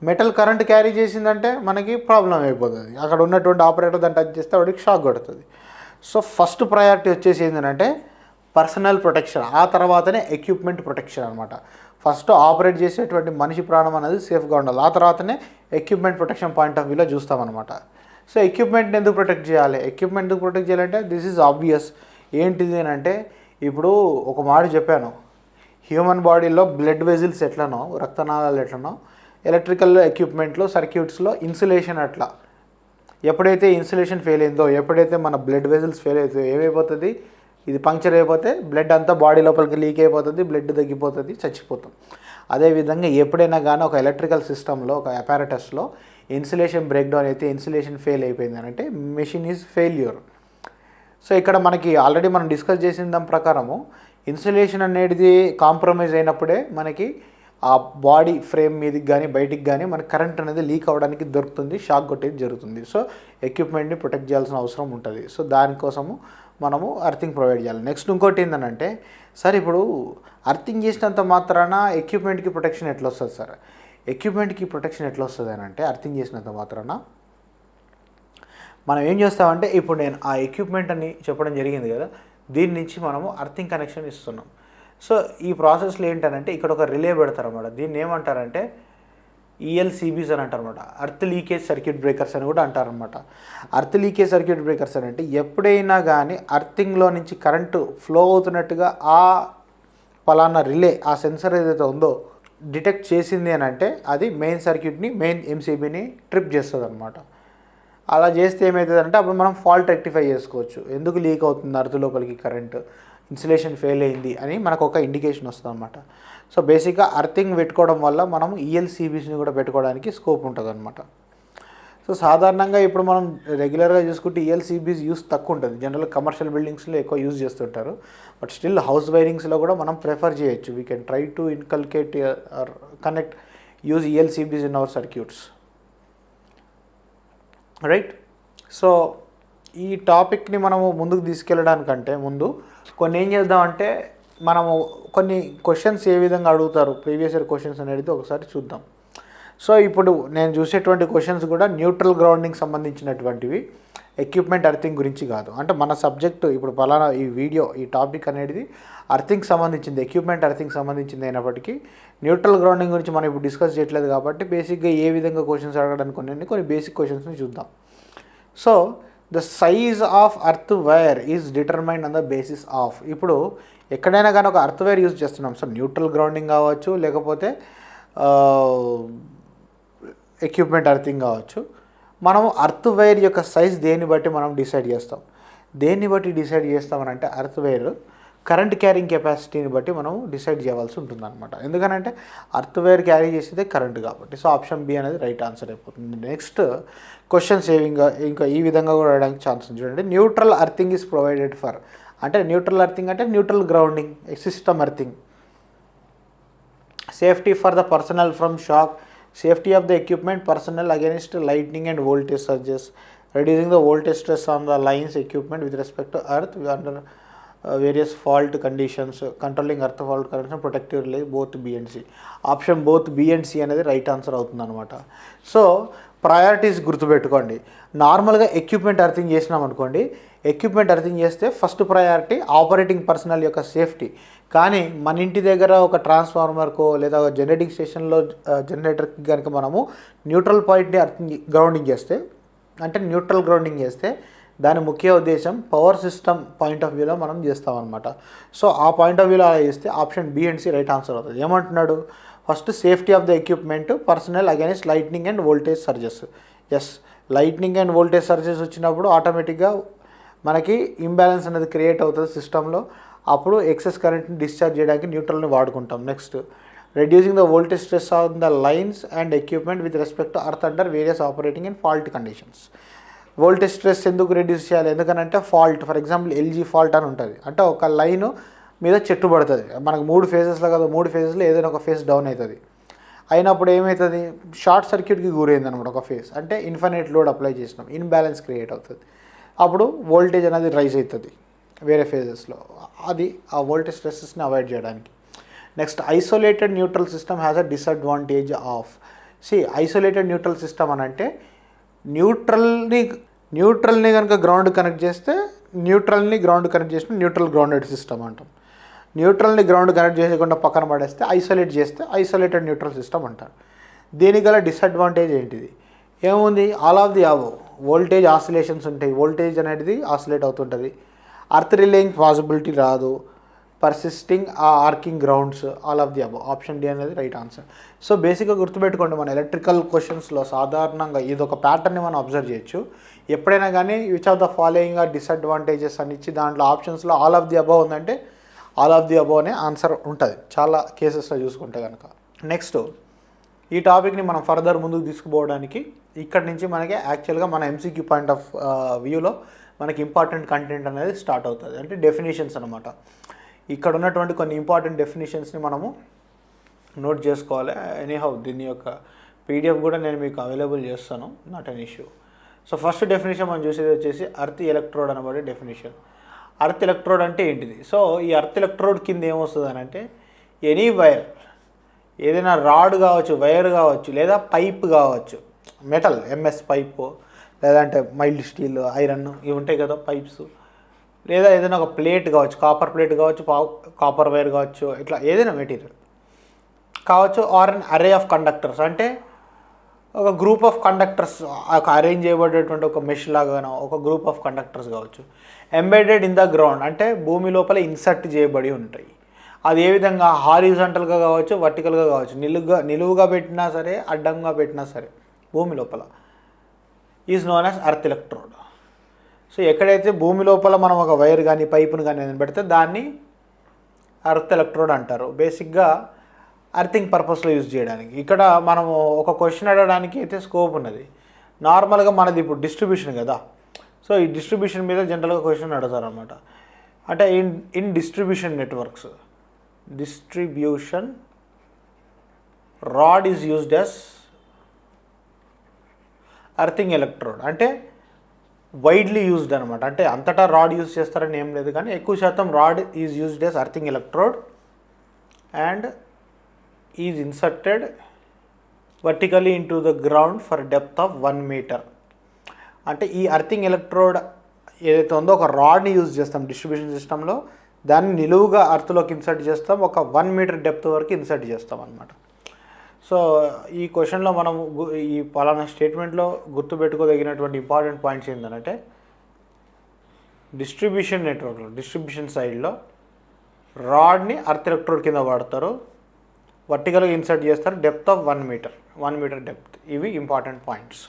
మెటల్ కరెంట్ క్యారీ చేసిందంటే మనకి ప్రాబ్లం అయిపోతుంది. అక్కడ ఉన్నటువంటి ఆపరేటర్ దాన్ని టచ్ చేస్తే వాడికి షాక్ కొడుతుంది. సో ఫస్ట్ ప్రయారిటీ వచ్చేసి ఏంటంటే పర్సనల్ ప్రొటెక్షన్, ఆ తర్వాతనే ఎక్విప్మెంట్ ప్రొటెక్షన్ అనమాట. ఫస్ట్ ఆపరేట్ చేసేటువంటి మనిషి ప్రాణం అనేది సేఫ్గా ఉండాలి, ఆ తర్వాతనే ఎక్విప్మెంట్ ప్రొటెక్షన్ పాయింట్ ఆఫ్ వ్యూలో చూస్తామన్నమాట. సో ఎక్విప్మెంట్ని ఎందుకు ప్రొటెక్ట్ చేయాలంటే దిస్ ఈజ్ ఆబ్వియస్. ఏంటిది అని అంటే ఇప్పుడు ఒక మాట చెప్పాను, హ్యూమన్ బాడీలో బ్లడ్ వెజిల్స్ ఎట్లనో, రక్తనాళాలు ఎట్లనో, ఎలక్ట్రికల్ ఎక్విప్మెంట్లో సర్క్యూట్స్లో ఇన్సులేషన్ అట్లా. ఎప్పుడైతే ఇన్సులేషన్ ఫెయిల్ అయిందో, ఎప్పుడైతే మన బ్లడ్ వెజిల్స్ ఫెయిల్ అవుతుందో ఏమైపోతుంది, ఇది పంక్చర్ అయిపోతే బ్లడ్ అంతా బాడీ లోపలికి లీక్ అయిపోతుంది, బ్లడ్ తగ్గిపోతుంది, చచ్చిపోతాం. అదేవిధంగా ఎప్పుడైనా కానీ ఒక ఎలక్ట్రికల్ సిస్టంలో, ఒక అపారటస్లో ఇన్సులేషన్ బ్రేక్ డౌన్ అయితే, ఇన్సులేషన్ ఫెయిల్ అయిపోయింది అంటే మెషిన్ ఈజ్ ఫెయిల్యూర్. సో ఇక్కడ మనకి ఆల్రెడీ మనం డిస్కస్ చేసిన దాని ప్రకారము ఇన్సులేషన్ అనేది కాంప్రమైజ్ అయినప్పుడే మనకి ఆ బాడీ ఫ్రేమ్ మీదకి కానీ బయటికి కానీ మనకి కరెంట్ అనేది లీక్ అవ్వడానికి దొరుకుతుంది, షాక్ కొట్టేది జరుగుతుంది. సో ఎక్విప్మెంట్ని ప్రొటెక్ట్ చేయాల్సిన అవసరం ఉంటుంది. సో దానికోసము మనము అర్థింగ్ ప్రొవైడ్ చేయాలి. నెక్స్ట్ ఇంకోటి ఏంటంటే, సార్ ఇప్పుడు అర్థింగ్ చేసినంత మాత్రాన ఎక్విప్మెంట్కి ప్రొటెక్షన్ ఎట్లా వస్తుంది సార్? ఎక్విప్మెంట్కి ప్రొటెక్షన్ ఎట్లా వస్తుంది అని అంటే, అర్థింగ్ చేసినంత మాత్రాన మనం ఏం చేస్తామంటే, ఇప్పుడు నేను ఆ ఎక్విప్మెంట్ అని చెప్పడం జరిగింది కదా, దీని నుంచి మనము అర్థింగ్ కనెక్షన్ ఇస్తున్నాం. సో ఈ ప్రాసెస్లో ఏంటంటే ఇక్కడ ఒక రిలే పెడతారన్నమాట. దీన్ని ఏమంటారంటే ఈఎల్సీబీస్ అని అంటారన్నమాట. అర్త్ లీకేజ్ సర్క్యూట్ బ్రేకర్స్ అని కూడా అంటారనమాట. అర్త్ లీకేజ్ సర్క్యూట్ బ్రేకర్స్ అని అంటే ఎప్పుడైనా కానీ అర్థింగ్లో నుంచి కరెంటు ఫ్లో అవుతున్నట్టుగా ఆ పలానా రిలే, ఆ సెన్సర్ ఏదైతే ఉందో డిటెక్ట్ చేసింది అని అంటే అది మెయిన్ సర్క్యూట్ని, మెయిన్ ఎంసీబీని ట్రిప్ చేస్తుంది అనమాట. అలా చేస్తే ఏమవుతుందంటే అప్పుడు మనం ఫాల్ట్ రెక్టిఫై చేసుకోవచ్చు. ఎందుకు లీక్ అవుతుంది అర్త్ లోపలికి కరెంటు, ఇన్సులేషన్ ఫెయిల్ అయింది అని మనకు ఒక ఇండికేషన్ వస్తుంది అనమాట. సో బేసిక్గా అర్థింగ్ పెట్టుకోవడం వల్ల మనం ఈఎల్సీబీస్ని కూడా పెట్టుకోవడానికి స్కోప్ ఉంటుంది అనమాట. సో సాధారణంగా ఇప్పుడు మనం రెగ్యులర్గా చూసుకుంటే ఈఎల్సీబీస్ యూస్ తక్కువ ఉంటుంది. జనరల్ కమర్షియల్ బిల్డింగ్స్లో ఎక్కువ యూజ్ చేస్తుంటారు. బట్ స్టిల్ హౌస్ వైరింగ్స్లో కూడా మనం ప్రిఫర్ చేయొచ్చు. We can try to inculcate or connect use ELCBs in our circuits, right. So ఈ టాపిక్ని మనము ముందుకు తీసుకెళ్ళడానికంటే ముందు కొన్ని ఏం చేద్దామంటే, మనము కొన్ని క్వశ్చన్స్ ఏ విధంగా అడుగుతారు, ప్రీవియస్ ఇయర్ క్వశ్చన్స్ అనేది ఒకసారి చూద్దాం. సో ఇప్పుడు నేను చూసేటువంటి క్వశ్చన్స్ కూడా న్యూట్రల్ గ్రౌండింగ్ సంబంధించినటువంటివి, ఎక్విప్మెంట్ అర్థింగ్ గురించి కాదు. అంటే మన సబ్జెక్టు ఇప్పుడు పలానా ఈ వీడియో, ఈ టాపిక్ అనేది అర్థింగ్ సంబంధించింది, ఎక్విప్మెంట్ అర్థింగ్ సంబంధించింది అయినప్పటికీ న్యూట్రల్ గ్రౌండింగ్ గురించి మనం ఇప్పుడు డిస్కస్ చేయట్లేదు కాబట్టి బేసిక్గా ఏ విధంగా క్వశ్చన్స్ అడగడానికి కొన్ని బేసిక్ క్వశ్చన్స్ని చూద్దాం. So the size of earth wire is determined on the basis of. ఇప్పుడు ఎక్కడైనా కానీ ఒక అర్త్ వైర్ యూజ్ చేస్తున్నాం, సో న్యూట్రల్ గ్రౌండింగ్ కావచ్చు, లేకపోతే ఎక్విప్మెంట్ అర్థింగ్ కావచ్చు. మనం అర్త్ వైర్ యొక్క సైజ్ దేన్ని బట్టి మనం డిసైడ్ చేస్తాం. దేన్ని బట్టి డిసైడ్ చేస్తామని అంటే అర్త్ వైర్ కరెంట్ క్యారింగ్ కెపాసిటీని బట్టి మనం డిసైడ్ చేయాల్సి ఉంటుంది అనమాట. ఎందుకనంటే అర్త్ వైర్ క్యారీ చేసేదే కరెంట్ కాబట్టి. సో ఆప్షన్ బి అనేది రైట్ ఆన్సర్ అయిపోతుంది. నెక్స్ట్ క్వశ్చన్ సేవింగ్ ఇంకా ఈ విధంగా కూడా రావడానికి ఛాన్స్ ఉంది. చూడండి, neutral earthing is provided for, అంటే న్యూట్రల్ అర్థింగ్ అంటే neutral grounding, system earthing. Safety for the personal from shock, safety of the equipment personal against lightning and voltage surges, reducing the voltage stress on the lines equipment with respect to earth under various fault conditions, controlling earth fault condition, protective relay, both B and C. Option both B and C అనేది right answer అవుతుంది అనమాట. So priorities గుర్తుపెట్టుకోండి. నార్మల్గా equipment earthing చేసినాం అనుకోండి, equipment earthing చేస్తే first priority operating personal యొక్క safety. కానీ మన ఇంటి దగ్గర ఒక ట్రాన్స్ఫార్మర్కో లేదా జనరేటింగ్ స్టేషన్లో జనరేటర్కి కనుక మనము న్యూట్రల్ పాయింట్ని అర్థింగ్ గ్రౌండింగ్ చేస్తే, అంటే న్యూట్రల్ గ్రౌండింగ్ చేస్తే దాని ముఖ్య ఉద్దేశం పవర్ సిస్టమ్ పాయింట్ ఆఫ్ వ్యూలో మనం చేస్తామన్నమాట. సో ఆ పాయింట్ ఆఫ్ వ్యూలో అలా చేస్తే option B and C right answer అవుతుంది. ఏమంటున్నాడు, first safety of the equipment personnel against lightning and voltage surges. Yes, lightning and voltage surges వచ్చినప్పుడు ఆటోమేటిక్గా మనకి ఇంబ్యాలెన్స్ అనేది క్రియేట్ అవుతుంది సిస్టంలో. అప్పుడు ఎక్సెస్ కరెంట్ని డిశ్చార్జ్ చేయడానికి న్యూట్రల్ని వాడుకుంటాం. Next, reducing the voltage stress on the lines and equipment with respect to earth under various operating and fault conditions. Voltage stress ఎందుకు రెడ్యూస్ చేయాలి, ఎందుకనంటే fault, for example LG fault అని ఉంటుంది. అంటే ఒక లైన్ మీద చెట్టు పడుతుంది, మనకు 3 ఫేజెస్లో కదా, 3 ఫేజెస్లో ఏదైనా ఒక ఫేజ్ డౌన్ అవుతుంది. అయినప్పుడు ఏమవుతుంది, షార్ట్ సర్క్యూట్కి గురైంది అనమాట ఒక ఫేజ్. అంటే ఇన్ఫైనైట్ లోడ్ అప్లై చేసినాం, ఇన్బ్యాలెన్స్ క్రియేట్ అవుతుంది. అప్పుడు వోల్టేజ్ అనేది రైజ్ అవుతుంది వేరే ఫేజెస్లో. అది ఆ వోల్టేజ్ స్ట్రెస్సెస్ని అవాయిడ్ చేయడానికి. Next, isolated neutral system has a disadvantage of. Isolated neutral system అని అంటే న్యూట్రల్ని కనుక గ్రౌండ్ కనెక్ట్ చేస్తే, న్యూట్రల్ని గ్రౌండ్ కనెక్ట్ చేసిన న్యూట్రల్ గ్రౌండెడ్ సిస్టమ్ అంటాం. న్యూట్రల్ని గ్రౌండ్ కనెక్ట్ చేయకుండా పక్కన పడేస్తే, ఐసోలేట్ చేస్తే ఐసోలేటెడ్ న్యూట్రల్ సిస్టమ్ అంటారు. దీనికి గల డిసడ్వాంటేజ్ ఏంటిది, ఏముంది, all of the above. Voltage oscillations ఉంటాయి, వోల్టేజ్ అనేది ఆసిలేట్ అవుతుంటుంది. అర్త్ రిలేయింగ్ పాసిబిలిటీ రాదు. Persisting arcing grounds, all of the above. Option D అనేది రైట్ ఆన్సర్. సో బేసిక్గా గుర్తుపెట్టుకోండి, మన ఎలక్ట్రికల్ క్వశ్చన్స్లో సాధారణంగా ఇది ఒక ప్యాటర్న్ని మనం అబ్జర్వ్ చేయొచ్చు. ఎప్పుడైనా కానీ which of the following are disadvantages అని ఇచ్చి దాంట్లో ఆప్షన్స్లో ఆల్ ఆఫ్ ది అబోవ్ ఉందంటే ఆల్ ఆఫ్ ది అబోవ్ అనే ఆన్సర్ ఉంటుంది చాలా కేసెస్లో చూసుకుంటే కనుక. నెక్స్ట్, ఈ టాపిక్ని మనం ఫర్దర్ ముందుకు తీసుకుపోవడానికి ఇక్కడ నుంచి మనకి యాక్చువల్గా మన ఎంసీక్యూ పాయింట్ ఆఫ్ వ్యూలో మనకి ఇంపార్టెంట్ కంటెంట్ అనేది స్టార్ట్ అవుతుంది. అంటే డెఫినేషన్స్ అనమాట. ఇక్కడ ఉన్నటువంటి కొన్ని ఇంపార్టెంట్ డెఫినేషన్స్ని మనము నోట్ చేసుకోవాలి. ఎనీహౌ దీని యొక్క పీడిఎఫ్ కూడా నేను మీకు అవైలబుల్ చేస్తాను, not an issue. So first definition మనం చూసేది వచ్చేసి అర్త్ ఎలక్ట్రోడ్ అనబడే డెఫినేషన్. అర్త్ ఎలక్ట్రోడ్ అంటే ఏంటిది? సో ఈ అర్త్ ఎలక్ట్రోడ్ కింద ఏమొస్తుంది అని అంటే, ఎనీ వైర్, ఏదైనా రాడ్ కావచ్చు, వైర్ కావచ్చు, లేదా పైప్ కావచ్చు, మెటల్ ఎంఎస్ పైపు, లేదంటే మైల్డ్ స్టీల్, ఐరన్, ఇవి ఉంటాయి కదా పైప్స్, లేదా ఏదైనా ఒక ప్లేట్ కావచ్చు, కాపర్ ప్లేట్ కావచ్చు, కాపర్ వైర్ కావచ్చు, ఇట్లా ఏదైనా మెటీరియల్ కావచ్చు. ఆర్ అన్ అరే ఆఫ్ కండక్టర్స్, అంటే ఒక గ్రూప్ ఆఫ్ కండక్టర్స్, ఒక అరేంజ్ చేయబడేటువంటి ఒక మెష్ లాగానో ఒక గ్రూప్ ఆఫ్ కండక్టర్స్ కావచ్చు. ఎంబెడెడ్ ఇన్ ద గ్రౌండ్, అంటే భూమి లోపల ఇన్సర్ట్ చేయబడి ఉంటాయి. అది ఏ విధంగా, హారిజాంటల్గా కావచ్చు, వర్టికల్గా కావచ్చు, నిలువుగా పెట్టినా సరే, అడ్డంగా పెట్టినా సరే భూమి లోపల, is known as earth electrode. So ఎక్కడైతే భూమి లోపల మనం ఒక వైర్ కానీ పైపును కానీ ఏదైనా పెడితే దాన్ని అర్త్ ఎలక్ట్రోడ్ అంటారు. బేసిక్గా అర్థింగ్ పర్పస్లో యూజ్ చేయడానికి. ఇక్కడ మనము ఒక క్వశ్చన్ అడగడానికి అయితే స్కోప్ ఉన్నది. నార్మల్గా మనది ఇప్పుడు డిస్ట్రిబ్యూషన్ కదా, సో ఈ డిస్ట్రిబ్యూషన్ మీద జనరల్గా క్వశ్చన్ అడుగుతారనమాట. అంటే in distribution networks, distribution rod is used as earthing electrode. అంటే వైడ్లీ యూజ్డ్ అనమాట. అంటే అంతటా రాడ్ యూజ్ చేస్తారని ఏం లేదు, కానీ ఎక్కువ శాతం rod is used as earthing electrode and is inserted vertically into the ground for depth of 1 metre. అంటే ఈ అర్థింగ్ ఎలక్ట్రోడ్ ఏదైతే ఉందో ఒక రాడ్ని యూజ్ చేస్తాం డిస్ట్రిబ్యూషన్ సిస్టంలో, దాన్ని నిలువుగా అర్త్లోకి ఇన్సర్ట్ చేస్తాం, ఒక 1 మీటర్ డెప్త్ వరకు ఇన్సర్ట్ చేస్తాం అనమాట. సో ఈ క్వశ్చన్లో మనం ఈ పలానా స్టేట్మెంట్లో గుర్తుపెట్టుకోదగినటువంటి ఇంపార్టెంట్ పాయింట్స్ ఏంటంటే, డిస్ట్రిబ్యూషన్ నెట్వర్క్లో డిస్ట్రిబ్యూషన్ సైడ్లో రాడ్ని అర్త్ ఎలక్ట్రోడ్ కింద వాడతారు, వర్టికల్గా ఇన్సర్ట్ చేస్తారు, డెప్త్ ఆఫ్ 1 మీటర్ డెప్త్. ఇవి ఇంపార్టెంట్ పాయింట్స్.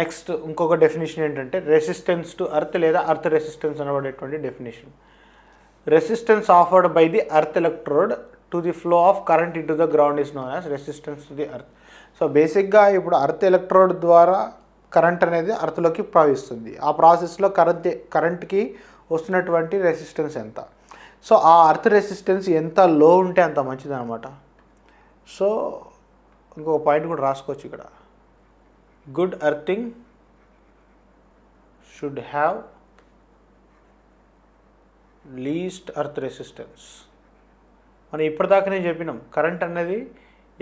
నెక్స్ట్ ఇంకొక డెఫినేషన్ ఏంటంటే రెసిస్టెన్స్ టు అర్త్ లేదా అర్త్ రెసిస్టెన్స్ అనబడేటువంటి definition. Resistance offered by the earth electrode to the flow of current into the ground is known as resistance to the earth. So బేసిక్గా ఇప్పుడు earth electrode ద్వారా current అనేది అర్త్లోకి ప్రవహిస్తుంది. ఆ ప్రాసెస్లో కరెంట్కి వస్తున్నటువంటి రెసిస్టెన్స్ ఎంత. సో ఆ అర్త్ రెసిస్టెన్స్ ఎంత లో ఉంటే అంత మంచిది అనమాట. సో ఇంకొక పాయింట్ కూడా రాసుకోవచ్చు ఇక్కడ. Good earthing should have least earth resistance. మనం ఇప్పటిదాకానే చెప్పినాం, కరెంట్ అనేది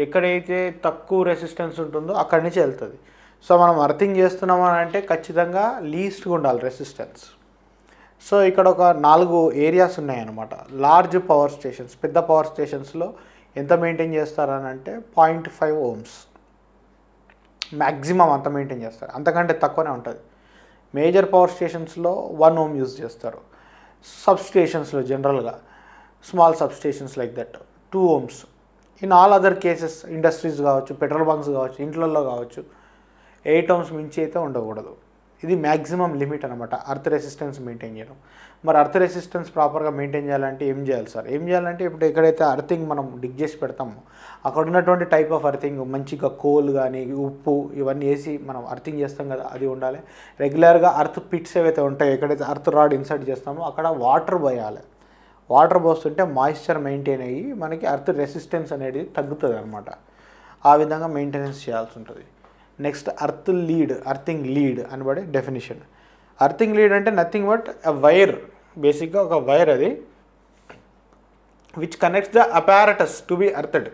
ఎక్కడైతే తక్కువ రెసిస్టెన్స్ ఉంటుందో అక్కడి నుంచి వెళ్తుంది. సో మనం అర్థింగ్ చేస్తున్నామని అంటే ఖచ్చితంగా లీస్ట్గా ఉండాలి రెసిస్టెన్స్. సో ఇక్కడ ఒక 4 ఏరియాస్ ఉన్నాయన్నమాట. లార్జ్ పవర్ స్టేషన్స్, పెద్ద పవర్ స్టేషన్స్లో ఎంత మెయింటైన్ చేస్తారని అంటే 0.5 ohms మ్యాక్సిమం అంత మెయింటైన్ చేస్తారు, అంతకంటే తక్కువనే ఉంటుంది. మేజర్ పవర్ స్టేషన్స్లో 1 ohm యూజ్ చేస్తారు. సబ్ స్టేషన్స్లో జనరల్గా small sub stations like that 2 ohms. In all other cases industries కావచ్చు, పెట్రోల్ బంక్స్ కావచ్చు, ఇంట్లలో కావచ్చు 8 ohms మించి అయితే ఉండకూడదు. ఇది మ్యాక్సిమం లిమిట్ అనమాట అర్త్ రెసిస్టెన్స్ మెయింటైన్ చేయడం. మరి అర్త్ రెసిస్టెన్స్ ప్రాపర్గా మెయింటైన్ చేయాలంటే ఏం చేయాలి సార్? ఏం చేయాలంటే ఇప్పుడు ఎక్కడైతే అర్థింగ్ మనం డిగ్ చేసి పెడతామో అక్కడ ఉన్నటువంటి టైప్ ఆఫ్ అర్థింగ్ మంచిగా కోల్ కానీ ఉప్పు ఇవన్నీ వేసి మనం అర్థింగ్ చేస్తాం కదా, అది ఉండాలి. రెగ్యులర్గా అర్త్ పిట్స్ ఏవైతే ఉంటాయో ఎక్కడైతే అర్త్ రాడ్ ఇన్సర్ట్ చేస్తామో అక్కడ వాటర్ పోయాలి. వాటర్ పోస్తుంటే మాయిశ్చర్ మెయింటైన్ అయ్యి మనకి అర్త్ రెసిస్టెన్స్ అనేది తగ్గుతుంది అనమాట. ఆ విధంగా మెయింటెనెన్స్ చేయాల్సి ఉంటుంది. నెక్స్ట్ అర్థింగ్ లీడ్ అనబడే డెఫినేషన్. అర్థింగ్ లీడ్ అంటే నథింగ్ బట్ ఎ వైర్, బేసిక్గా ఒక వైర్ అది, which connects the apparatus to be earthed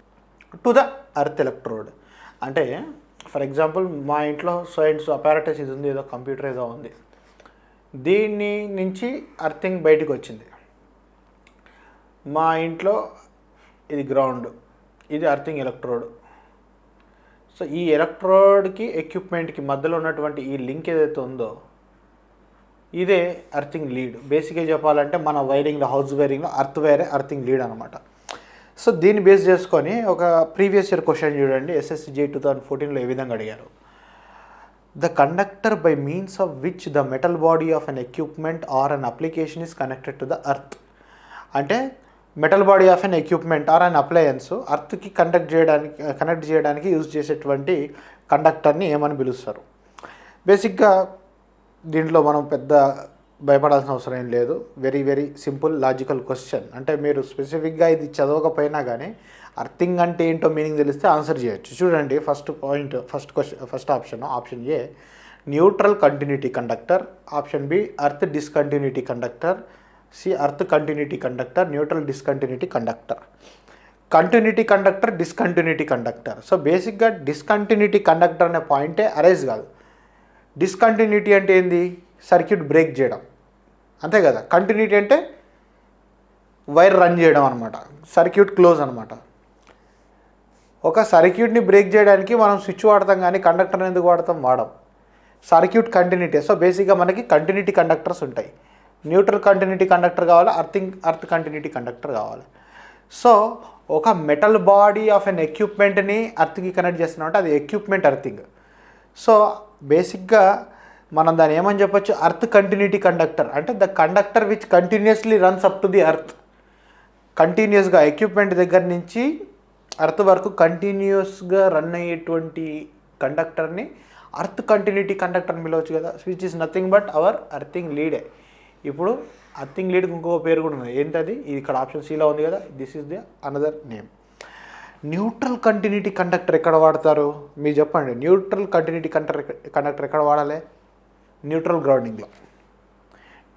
to the earth electrode. అంటే ఫర్ ఎగ్జాంపుల్ మా ఇంట్లో సైన్స్ అపారటస్ ఇది ఉంది, ఏదో కంప్యూటర్ ఏదో ఉంది, దీన్ని నుంచి అర్థింగ్ బయటకు వచ్చింది. మా ఇంట్లో ఇది గ్రౌండ్, ఇది అర్థింగ్ ఎలక్ట్రోడ్. సో ఈ ఎలక్ట్రోడ్కి ఎక్విప్మెంట్కి మధ్యలో ఉన్నటువంటి ఈ లింక్ ఏదైతే ఉందో ఇదే అర్థింగ్ లీడ్. బేసిక్గా చెప్పాలంటే మన వైరింగ్లో, హౌస్ వైరింగ్లో అర్త్ వైరే అర్థింగ్ లీడ్ అనమాట. సో దీన్ని బేస్ చేసుకొని ఒక ప్రీవియస్ ఇయర్ క్వశ్చన్ చూడండి, SSG 2014లో ఏ విధంగా అడిగారు. The conductor by means of which the metal body of an equipment or an application is connected to the earth. అంటే metal body of an equipment or an appliance అర్త్కి connect చేయడానికి use చేసేటువంటి కండక్టర్ని ఏమని పిలుస్తారు? బేసిక్గా దీంట్లో మనం పెద్ద భయపడాల్సిన అవసరం ఏం లేదు. Very very simple logical question. అంటే మీరు స్పెసిఫిక్గా ఇది చదవకపోయినా కానీ అర్థింగ్ అంటే ఏంటో మీనింగ్ తెలిస్తే ఆన్సర్ చేయొచ్చు. చూడండి, first option A neutral continuity conductor, option B earth discontinuity conductor, C earth continuity conductor, neutral discontinuity conductor. Continuity conductor, discontinuity conductor. So బేసిక్గా డిస్కంటిన్యూటీ కండక్టర్ అనే పాయింటే అరైజ్ కాదు. డిస్కంటిన్యూటీ అంటే ఏంది? సర్క్యూట్ బ్రేక్ చేయడం, అంతే కదా. కంటిన్యూటీ అంటే వైర్ రన్ చేయడం అనమాట, సర్క్యూట్ క్లోజ్ అనమాట. ఒక సర్క్యూట్ని బ్రేక్ చేయడానికి మనం స్విచ్ వాడతాం కానీ కండక్టర్ని ఎందుకు వాడం? Circuit continuity. సో బేసిక్గా మనకి కంటిన్యూటీ కండక్టర్స్ ఉంటాయి. న్యూట్రల్ కంటిన్యూటీ కండక్టర్ కావాలి, అర్త్ కంటిన్యూటీ కండక్టర్ కావాలి. సో ఒక మెటల్ బాడీ ఆఫ్ ఎన్ ఎక్విప్మెంట్ని అర్త్కి కనెక్ట్ చేస్తున్నామంటే అది ఎక్విప్మెంట్ అర్థింగ్. సో బేసిక్గా మనం దాన్ని ఏమని చెప్పొచ్చు? అర్త్ కంటిన్యూటీ కండక్టర్ అంటే the conductor which continuously runs up to the earth. కంటిన్యూస్గా ఎక్విప్మెంట్ దగ్గర నుంచి అర్త్ వరకు కంటిన్యూస్గా రన్ అయ్యేటువంటి కండక్టర్ని అర్త్ కంటిన్యూటీ కండక్టర్ అని పిలవచ్చు కదా, which is nothing but our earthing లీడే. ఇప్పుడు అర్థింగ్ లీడ్కి ఇంకొక పేరు కూడా ఉంది, ఏంటది? ఇది ఇక్కడ ఆప్షన్ సిలో ఉంది కదా, this is the another name. Neutral continuity conductor ఎక్కడ వాడతారు మీరు చెప్పండి? న్యూట్రల్ కంటిన్యూటీ కండక్టర్ ఎక్కడ వాడాలి? న్యూట్రల్ గ్రౌండింగ్లో.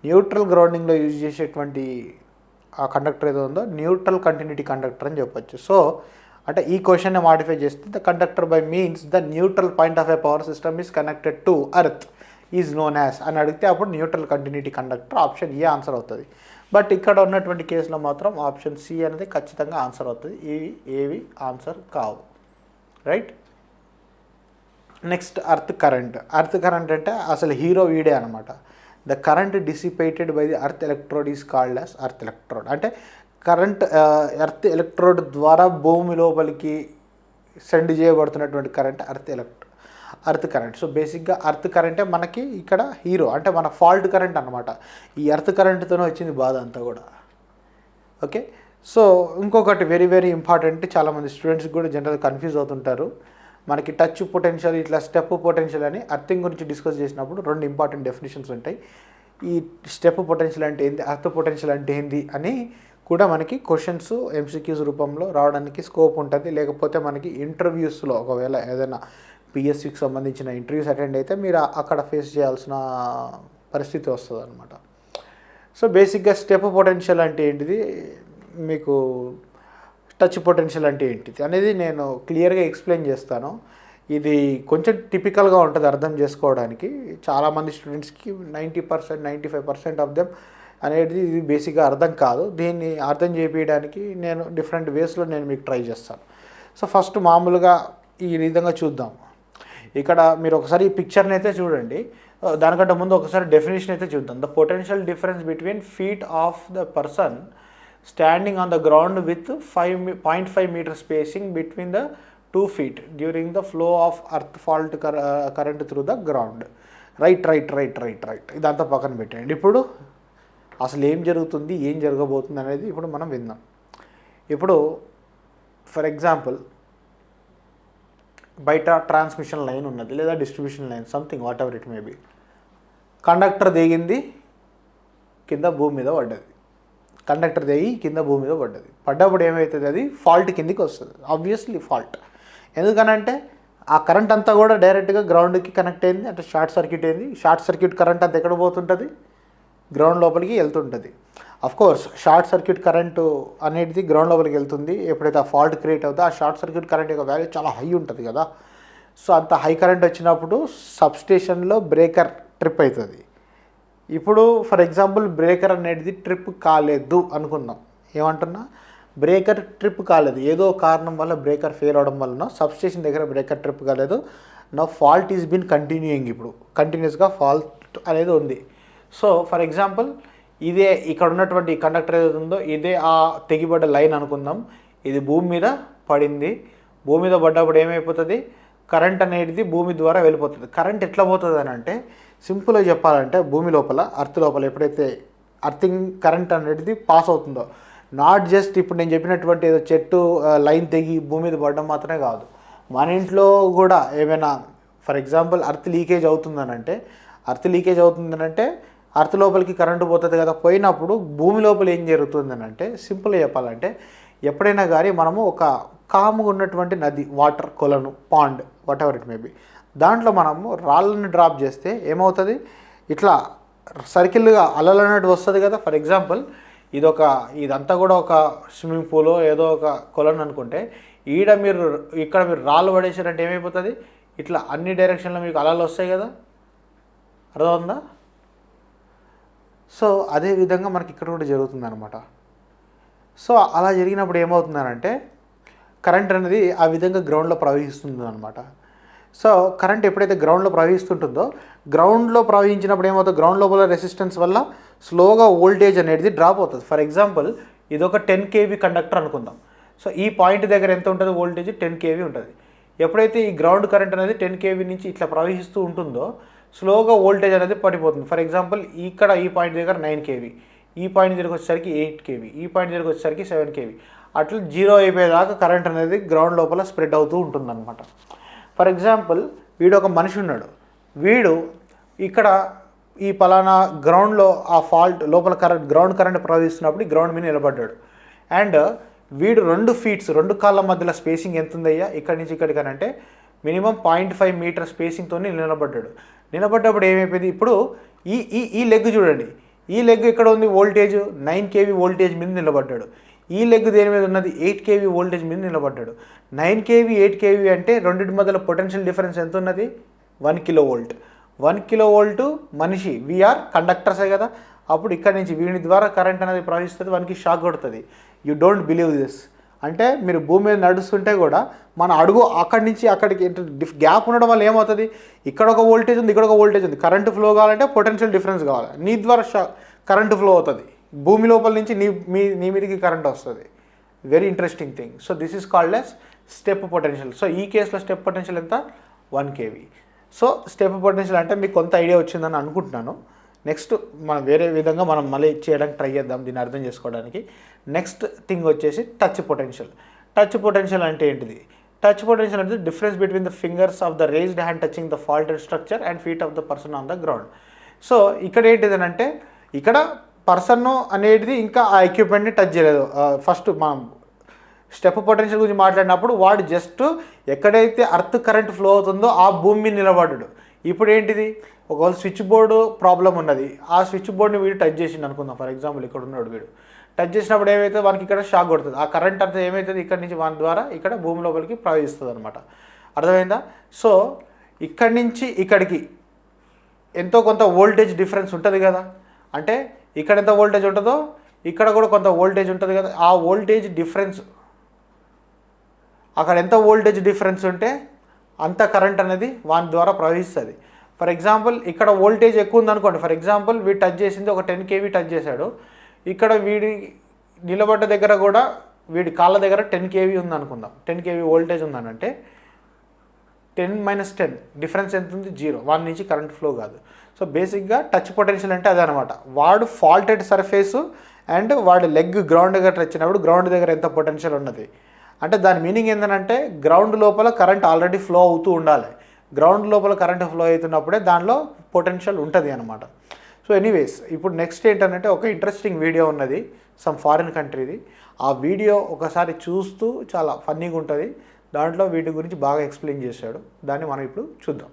న్యూట్రల్ గ్రౌండింగ్లో యూజ్ చేసేటువంటి ఆ కండక్టర్ ఏదో ఉందో న్యూట్రల్ కంటిన్యూటీ కండక్టర్ అని చెప్పొచ్చు. సో అంటే ఈ క్వశ్చన్ని మాడిఫై చేస్తే the conductor by means the neutral point of A power system is connected to earth is known as అని అడిగితే అప్పుడు neutral continuity conductor option A answer అవుతుంది. బట్ ఇక్కడ ఉన్నటువంటి కేసులో మాత్రం ఆప్షన్ సి అనేది ఖచ్చితంగా ఆన్సర్ అవుతుంది. ఇవి ఏవి ఆన్సర్ కావు, right. Next earth current. Earth current అంటే అసలు హీరో వీడే అనమాట. The current dissipated by the earth electrode is called as earth electrode. అంటే కరెంట్ ఎర్త్ ఎలక్ట్రోడ్ ద్వారా భూమి లోపలికి సెండ్ చేయబడుతున్నటువంటి కరెంట్ ఎర్త్ కరెంట్. సో బేసిక్గా ఎర్త్ కరెంటే మనకి ఇక్కడ హీరో, అంటే మన ఫాల్ట్ కరెంట్ అనమాట. ఈ ఎర్త్ కరెంట్తోనే వచ్చింది బాధ అంతా కూడా. ఓకే, సో ఇంకొకటి వెరీ వెరీ ఇంపార్టెంట్, చాలామంది స్టూడెంట్స్కి కూడా జనరల్ కన్ఫ్యూజ్ అవుతుంటారు. మనకి టచ్ పొటెన్షియల్, ఇట్లా స్టెప్ పొటెన్షియల్ అని అర్థింగ్ గురించి డిస్కస్ చేసినప్పుడు 2 ఇంపార్టెంట్ డెఫినేషన్స్ ఉంటాయి. ఈ స్టెప్ పొటెన్షియల్ అంటే ఏంది, ఎర్త్ పొటెన్షియల్ అంటే ఏంది అని కూడా మనకి క్వశ్చన్స్ ఎంసీక్యూస్ రూపంలో రావడానికి స్కోప్ ఉంటుంది. లేకపోతే మనకి ఇంటర్వ్యూస్లో ఒకవేళ ఏదైనా పిఎస్సికి సంబంధించిన ఇంటర్వ్యూస్ అటెండ్ అయితే మీరు అక్కడ ఫేస్ చేయాల్సిన పరిస్థితి వస్తుంది అనమాట. సో బేసిక్గా స్టెప్ పొటెన్షియల్ అంటే ఏంటిది, మీకు టచ్ పొటెన్షియల్ అంటే ఏంటిది అనేది నేను క్లియర్గా ఎక్స్ప్లెయిన్ చేస్తాను. ఇది కొంచెం టిపికల్గా ఉంటుంది అర్థం చేసుకోవడానికి. చాలామంది స్టూడెంట్స్కి 90%, 95% ఆఫ్ దెమ్ అనేది ఇది బేసిక్గా అర్థం కాదు. దీన్ని అర్థం చేయించడానికి నేను డిఫరెంట్ వేస్లో నేను మీకు ట్రై చేస్తాను. సో ఫస్ట్ మామూలుగా ఈ విధంగా చూద్దాం. ఇక్కడ మీరు ఒకసారి ఈ పిక్చర్ని అయితే చూడండి, దానికంటే ముందు ఒకసారి డెఫినేషన్ అయితే చూద్దాం. The potential difference between feet of the person standing on the ground with 0.5 meter spacing between the 2 feet during the flow of earth fault current through the ground. Right. ఇదంతా పక్కన పెట్టండి. ఇప్పుడు అసలు ఏం జరుగుతుంది, ఏం జరగబోతుంది అనేది ఇప్పుడు మనం విందాం. ఇప్పుడు ఫర్ ఎగ్జాంపుల్ బయట ట్రాన్స్మిషన్ లైన్ ఉన్నది లేదా distribution line, something what ever it may B. Conductor దిగింది, కింద భూమి మీద పడ్డది. కండక్టర్ దిగి కింద భూమి మీద పడ్డది. పడ్డప్పుడు ఏమవుతుంది, అది ఫాల్ట్ కిందికి వస్తుంది. Obviously fault. ఎందుకనంటే ఆ కరెంట్ అంతా కూడా డైరెక్ట్గా గ్రౌండ్కి కనెక్ట్ అయింది, అంటే షార్ట్ సర్క్యూట్ అయింది. షార్ట్ సర్క్యూట్ కరెంట్ అంతా ఎక్కడ పోతుంటుంది, గ్రౌండ్ లోపలికి వెళ్తుంటుంది. అఫ్కోర్స్ షార్ట్ సర్క్యూట్ కరెంటు అనేది గ్రౌండ్ లోపలికి వెళ్తుంది. ఎప్పుడైతే ఆ ఫాల్ట్ క్రియేట్ అవుతుందో ఆ షార్ట్ సర్క్యూట్ కరెంట్ యొక్క వాల్యూ చాలా హై ఉంటుంది కదా. సో అంత హై కరెంట్ వచ్చినప్పుడు సబ్స్టేషన్లో బ్రేకర్ ట్రిప్ అవుతుంది. ఇప్పుడు ఫర్ ఎగ్జాంపుల్ బ్రేకర్ అనేది ట్రిప్ కాలేదు అనుకుందాం. ఏమంటున్నా, బ్రేకర్ ట్రిప్ కాలేదు, ఏదో కారణం వల్ల బ్రేకర్ ఫెయిల్ అవడం వలన సబ్స్టేషన్ దగ్గర బ్రేకర్ ట్రిప్ కాలేదు. నా ఫాల్ట్ ఈజ్ బిన్ కంటిన్యూయింగ్, ఇప్పుడు కంటిన్యూస్గా ఫాల్ట్ అనేది ఉంది. సో ఫర్ ఎగ్జాంపుల్ ఇదే ఇక్కడ ఉన్నటువంటి కండక్టర్ ఏదైతే ఉందో ఇదే ఆ తెగిపడ్డ లైన్ అనుకుందాం. ఇది భూమి మీద పడింది. భూమి మీద పడ్డప్పుడు ఏమైపోతుంది, కరెంట్ అనేది భూమి ద్వారా వెళ్ళిపోతుంది. కరెంట్ ఎట్లా పోతుంది అని అంటే సింపుల్గా చెప్పాలంటే భూమి లోపల అర్త్ లోపల ఎప్పుడైతే అర్థింగ్ కరెంట్ అనేది పాస్ అవుతుందో, నాట్ జస్ట్ ఇప్పుడు నేను చెప్పినటువంటి ఏదో చెట్టు లైన్ తెగి భూమి మీద పడడం మాత్రమే కాదు, మన ఇంట్లో కూడా ఏమైనా ఫర్ ఎగ్జాంపుల్ అర్త్ లీకేజ్ అవుతుందనంటే అర్త్ లోపలికి కరెంటు పోతుంది కదా. పోయినప్పుడు భూమి లోపల ఏం జరుగుతుందనంటే సింపుల్గా చెప్పాలంటే ఎప్పుడైనా కానీ మనము ఒక కాముగా ఉన్నటువంటి నది, వాటర్, కొలను, pond, whatever it may be, దాంట్లో మనము రాళ్ళని డ్రాప్ చేస్తే ఏమవుతుంది, ఇట్లా సర్కిల్గా అలలు అన్నట్టు వస్తుంది కదా. ఫర్ ఎగ్జాంపుల్ ఇదంతా కూడా ఒక స్విమ్మింగ్ పూలో ఏదో ఒక కొలను అనుకుంటే ఇక్కడ మీరు రాళ్ళు పడేసారంటే ఏమైపోతుంది, ఇట్లా అన్ని డైరెక్షన్లో మీకు అలలు వస్తాయి కదా. అర్థమవుతుందా? సో అదేవిధంగా మనకి ఇక్కడ కూడా జరుగుతుంది అనమాట. సో అలా జరిగినప్పుడు ఏమవుతుందనంటే కరెంట్ అనేది ఆ విధంగా గ్రౌండ్లో ప్రవహిస్తుంది అనమాట. సో కరెంట్ ఎప్పుడైతే గ్రౌండ్లో ప్రవహిస్తుంటుందో, గ్రౌండ్లో ప్రవహించినప్పుడు ఏమవుతుంది, గ్రౌండ్ లోపల రెసిస్టెన్స్ వల్ల స్లోగా వోల్టేజ్ అనేది డ్రాప్ అవుతుంది. ఫర్ ఎగ్జాంపుల్ ఇది ఒక 10 kV కండక్టర్ అనుకుందాం. సో ఈ పాయింట్ దగ్గర ఎంత ఉంటుంది, వోల్టేజ్ 10 kV ఉంటుంది. ఎప్పుడైతే ఈ గ్రౌండ్ కరెంట్ అనేది 10 kV నుంచి ఇట్లా ప్రవహిస్తూ ఉంటుందో స్లోగా వోల్టేజ్ అనేది పడిపోతుంది. ఫర్ ఎగ్జాంపుల్ ఇక్కడ ఈ పాయింట్ దగ్గర 9 kV, ఈ పాయింట్ దగ్గరకు వచ్చేసరికి 8 kV, ఈ పాయింట్ దగ్గరకు వచ్చేసరికి 7 kV, అట్లా 0 అయిపోయేదాకా కరెంట్ అనేది గ్రౌండ్ లోపల స్ప్రెడ్ అవుతూ ఉంటుందన్నమాట. ఫర్ ఎగ్జాంపుల్ వీడు ఒక మనిషి ఉన్నాడు, వీడు ఇక్కడ ఈ పలానా గ్రౌండ్లో ఆ ఫాల్ట్ లోపల గ్రౌండ్ కరెంట్ ప్రవహిస్తున్నప్పుడు ఈ గ్రౌండ్ మీద నిలబడ్డాడు. అండ్ వీడు 2 feet 2 కాళ్ళ మధ్యలో స్పేసింగ్ ఎంత ఉందయ్యా ఇక్కడి నుంచి ఇక్కడికనంటే మినిమం 0.5 meter స్పేసింగ్తో నిలబడ్డప్పుడు ఏమైపోయింది, ఇప్పుడు ఈ లెగ్ చూడండి, ఈ లెగ్ ఎక్కడ ఉంది, వోల్టేజ్ 9 kV వోల్టేజ్ మీద నిలబడ్డాడు. ఈ లెగ్ దేని మీద ఉన్నది, 8 kV వోల్టేజ్ మీద నిలబడ్డాడు. 9 kV 8 kV అంటే రెండింటి మధ్యలో పొటెన్షియల్ డిఫరెన్స్ ఎంత ఉన్నది, 1 kV. 1 kV మనిషి, వీఆర్ కండక్టర్సే కదా. అప్పుడు ఇక్కడ నుంచి వీడి ద్వారా కరెంట్ అనేది ప్రవహిస్తుంది, వానికి షాక్ కొడుతుంది. You don't believe this. అంటే మీరు భూమి మీద నడుస్తుంటే కూడా మన అడుగు అక్కడి నుంచి అక్కడికి గ్యాప్ ఉండడం వల్ల ఏమవుతుంది, ఇక్కడ ఒక వోల్టేజ్ ఉంది, ఇక్కడ ఒక వోల్టేజ్ ఉంది. కరెంటు ఫ్లో కావాలంటే పొటెన్షియల్ డిఫరెన్స్ కావాలి. నీ ద్వారా కరెంటు ఫ్లో అవుతుంది, భూమి లోపల నుంచి నీ మీదకి కరెంట్ వస్తుంది. Very interesting thing. So this is called as step potential. So ఈ కేసులో స్టెప్ పొటెన్షియల్ ఎంత, 1 kV. సో స్టెప్ పొటెన్షియల్ అంటే మీకు కొంత ఐడియా వచ్చిందని అనుకుంటున్నాను. నెక్స్ట్ మనం వేరే విధంగా మనం మళ్ళీ చేయడానికి ట్రై చేద్దాం దీన్ని అర్థం చేసుకోవడానికి. నెక్స్ట్ థింగ్ వచ్చేసి టచ్ పొటెన్షియల్. టచ్ పొటెన్షియల్ అంటే ఏంటిది? టచ్ పొటెన్షియల్ అంటే difference between the fingers of the raised hand touching the faulted structure and feet of the person on the ground. So ఇక్కడ ఏంటిది అంటే ఇక్కడ పర్సన్ అనేది ఇంకా ఆ ఎక్విప్మెంట్ని టచ్ చేయలేదు. ఫస్ట్ మనం స్టెప్ పొటెన్షియల్ గురించి మాట్లాడినప్పుడు వాడు జస్ట్ ఎక్కడైతే అర్త్ కరెంట్ ఫ్లో అవుతుందో ఆ భూమి మీద నిలబడ్డాడు. ఇప్పుడు ఏంటిది, ఒకవేళ స్విచ్ బోర్డు ప్రాబ్లం ఉన్నది, ఆ స్విచ్ బోర్డ్ని వీడు టచ్ చేసిండు అనుకుందాం. ఫర్ ఎగ్జాంపుల్ ఇక్కడ ఉన్నాడు వీడు, టచ్ చేసినప్పుడు ఏమైతే వానికి ఇక్కడ షాక్ కొడుతుంది. ఆ కరెంట్ అంతా ఏమవుతుంది, ఇక్కడ నుంచి వాని ద్వారా ఇక్కడ భూమి లోపలికి ప్రవహిస్తుంది అనమాట. అర్థమైందా? సో ఇక్కడి నుంచి ఇక్కడికి ఎంతో కొంత వోల్టేజ్ డిఫరెన్స్ ఉంటుంది కదా. అంటే ఇక్కడ ఎంత వోల్టేజ్ ఉంటుందో ఇక్కడ కూడా కొంత వోల్టేజ్ ఉంటుంది కదా. ఆ వోల్టేజ్ డిఫరెన్స్, అక్కడ ఎంత వోల్టేజ్ డిఫరెన్స్ ఉంటే అంత కరెంట్ అనేది వాని ద్వారా ప్రవహిస్తుంది. ఫర్ ఎగ్జాంపుల్ ఇక్కడ వోల్టేజ్ ఎక్కువ ఉందనుకోండి. ఫర్ ఎగ్జాంపుల్ వీడు టచ్ చేసింది ఒక 10 kV టచ్ చేశాడు. ఇక్కడ వీడి నిలబడ్డ దగ్గర కూడా వీడి కాళ్ళ దగ్గర 10 kV ఉందనుకుందాం. 10 kV వోల్టేజ్ ఉందనంటే 10 - 10 డిఫరెన్స్ ఎంత ఉంది, 0. వాడి నుంచి కరెంట్ ఫ్లో కాదు. సో బేసిక్గా టచ్ పొటెన్షియల్ అంటే అదే అనమాట. వాడు ఫాల్టెడ్ సర్ఫేసు అండ్ వాడి లెగ్ గ్రౌండ్ దగ్గర టచ్ అయినప్పుడు గ్రౌండ్ దగ్గర ఎంత పొటెన్షియల్ ఉన్నది అంటే దాని మీనింగ్ ఏంటంటే గ్రౌండ్ లోపల కరెంట్ ఆల్రెడీ ఫ్లో అవుతూ ఉండాలి. గ్రౌండ్ లోపల కరెంట్ ఫ్లో అవుతున్నప్పుడే దానిలో పొటెన్షియల్ ఉంటుంది అనమాట. సో ఎనీవేస్ ఇప్పుడు నెక్స్ట్ ఏంటంటే ఒక ఇంట్రెస్టింగ్ వీడియో ఉన్నది సమ్ ఫారిన్ కంట్రీది. ఆ వీడియో ఒకసారి చూస్తూ చాలా ఫన్నీగా ఉంటుంది. దాంట్లో వీటి గురించి బాగా ఎక్స్ప్లెయిన్ చేశాడు. దాన్ని మనం ఇప్పుడు చూద్దాం.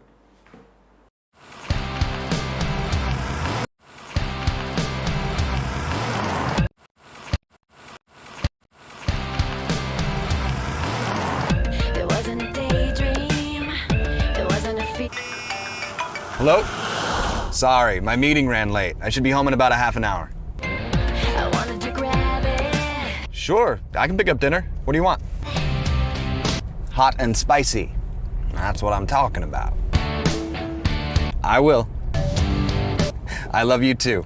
Hello? Sorry, my meeting ran late. I should be home in about a half an hour. I wanted to grab it. Sure, I can pick up dinner. What do you want? Hot and spicy. That's what I'm talking about. I will. I love you too.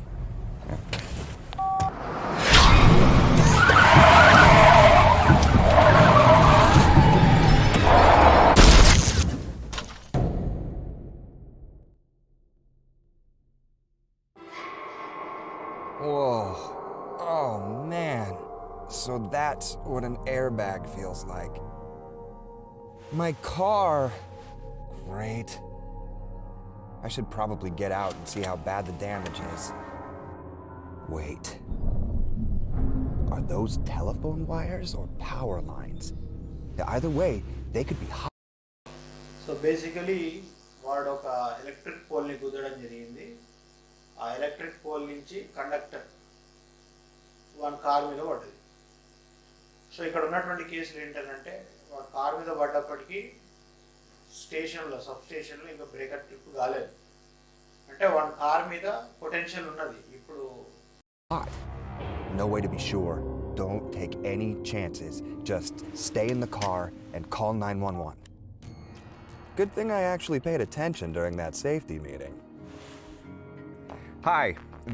Whoa. Oh, man. So that's what an airbag feels like. My car. Great. I should probably get out and see how bad the damage is. Wait. Are those telephone wires or power lines? Yeah, either way, they could be hot. So basically వాడు ఒక electric పోల్ని కుదరడం జరిగింది. ఆ electric pole నుంచి conductor వాడి car మీద పడ్డది. So ఇక్కడ ఉన్నటువంటి కేసులు ఏంటంటే వాడు కార్ మీద పడ్డప్పటికీ స్టేషన్లో సబ్ స్టేషన్లో ఇంకా బ్రేకర్ ట్రిప్ కాలేదు. అంటే వాడి కార్ మీద పొటెన్షియల్ ఉన్నది. ఇప్పుడు No way to be sure. Don't take any chances. Just stay in the car and call 911. Good thing I actually paid attention during that safety meeting. Hi,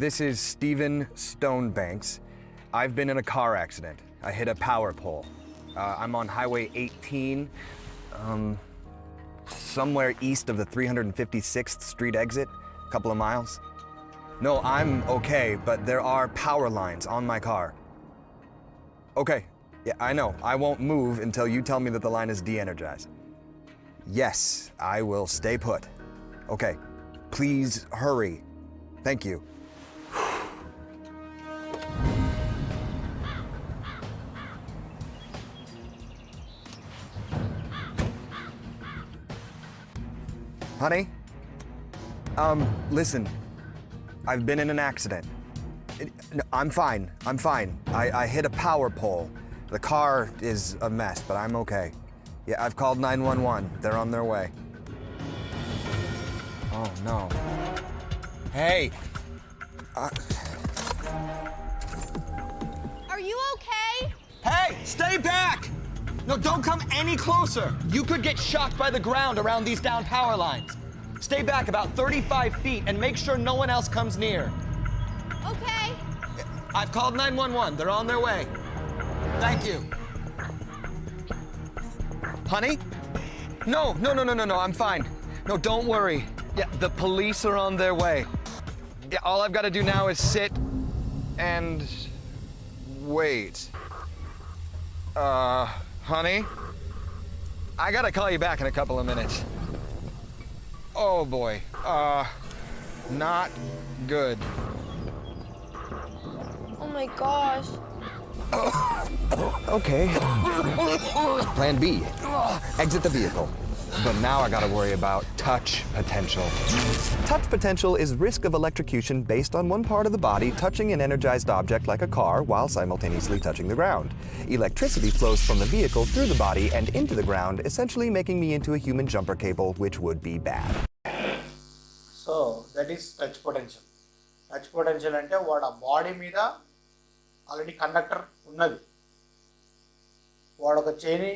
this is Stephen Stonebanks. I've been in a car accident. I hit a power pole. I'm on Highway 18, somewhere east of the 356th Street exit, a couple of miles. No, I'm okay, but there are power lines on my car. Okay, yeah, I know. I won't move until you tell me that the line is de-energized. Yes, I will stay put. Okay, please hurry. Thank you. Honey? Listen. I've been in an accident. No, I'm fine. I'm fine. I hit a power pole. The car is a mess, but I'm okay. Yeah, I've called 911. They're on their way. Oh, no. Hey! Are you okay? Hey! Stay back! No, don't come any closer. You could get shocked by the ground around these down power lines. Stay back about 35 feet and make sure no one else comes near. Okay. I've called 911. They're on their way. Thank you. Honey? No, I'm fine. No, don't worry. Yeah, the police are on their way. Yeah, all I've got to do now is sit and wait. Honey? I gotta call you back in a couple of minutes. Oh boy. Not good. Oh my gosh. Okay. Plan B. Exit the vehicle. But now I gotta worry about touch potential. Touch potential is risk of electrocution based on one part of the body touching an energized object like a car while simultaneously touching the ground. Electricity flows from the vehicle through the body and into the ground, essentially making me into a human jumper cable, which would be bad. So that is touch potential. Touch potential అంటే వాడు ఆ body మీద already conductor ఉన్నది. వాడు ఒక చైని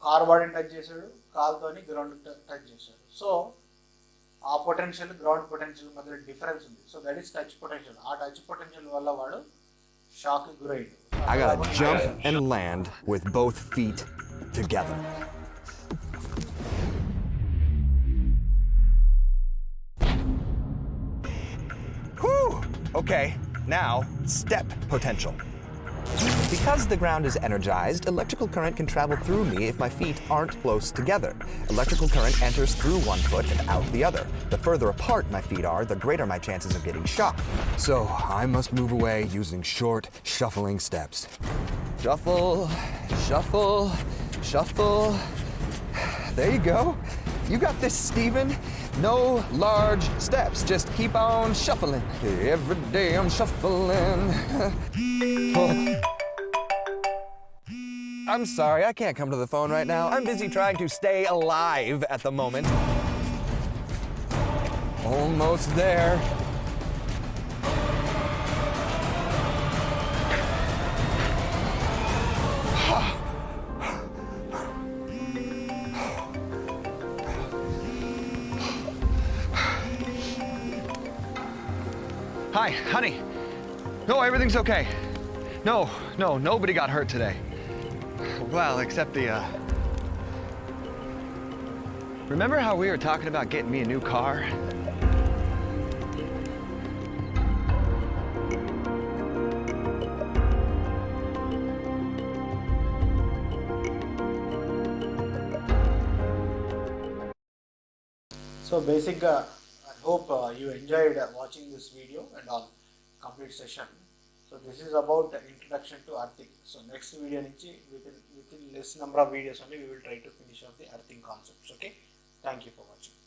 car బాడీని touch చేశాడు, కాల్తోని ground touch చేశాడు. సో ఆ పొటెన్షియల్ గ్రౌండ్ పొటెన్షియల్ మధ్య డిఫరెన్స్ ఉంది. So that is touch potential. ఆ టచ్ పొటెన్షియల్ వల్ల వాడు షాక్కి గురయ్యాడు. I gotta jump and land with both feet together. Whew! Okay, now step potential. Because the ground is energized, electrical current can travel through me if my feet aren't close together. Electrical current enters through one foot and out the other. The further apart my feet are, the greater my chances of getting shocked. So I must move away using short, shuffling steps. Shuffle, shuffle, shuffle. There you go. You got this, Steven. No large steps. Just keep on shuffling. Every day I'm shuffling. Oh. I'm sorry, I can't come to the phone right now. I'm busy trying to stay alive at the moment. Almost there. Hi, honey. No, everything's okay. No, nobody got hurt today. Well, except the, Remember how we were talking about getting me a new car? So basically, I hope you enjoyed watching this video and all complete session. So this is about the introduction to earthing. So next video nunchi within less number of videos only we will try to finish off the earthing concepts. Okay, thank you for watching.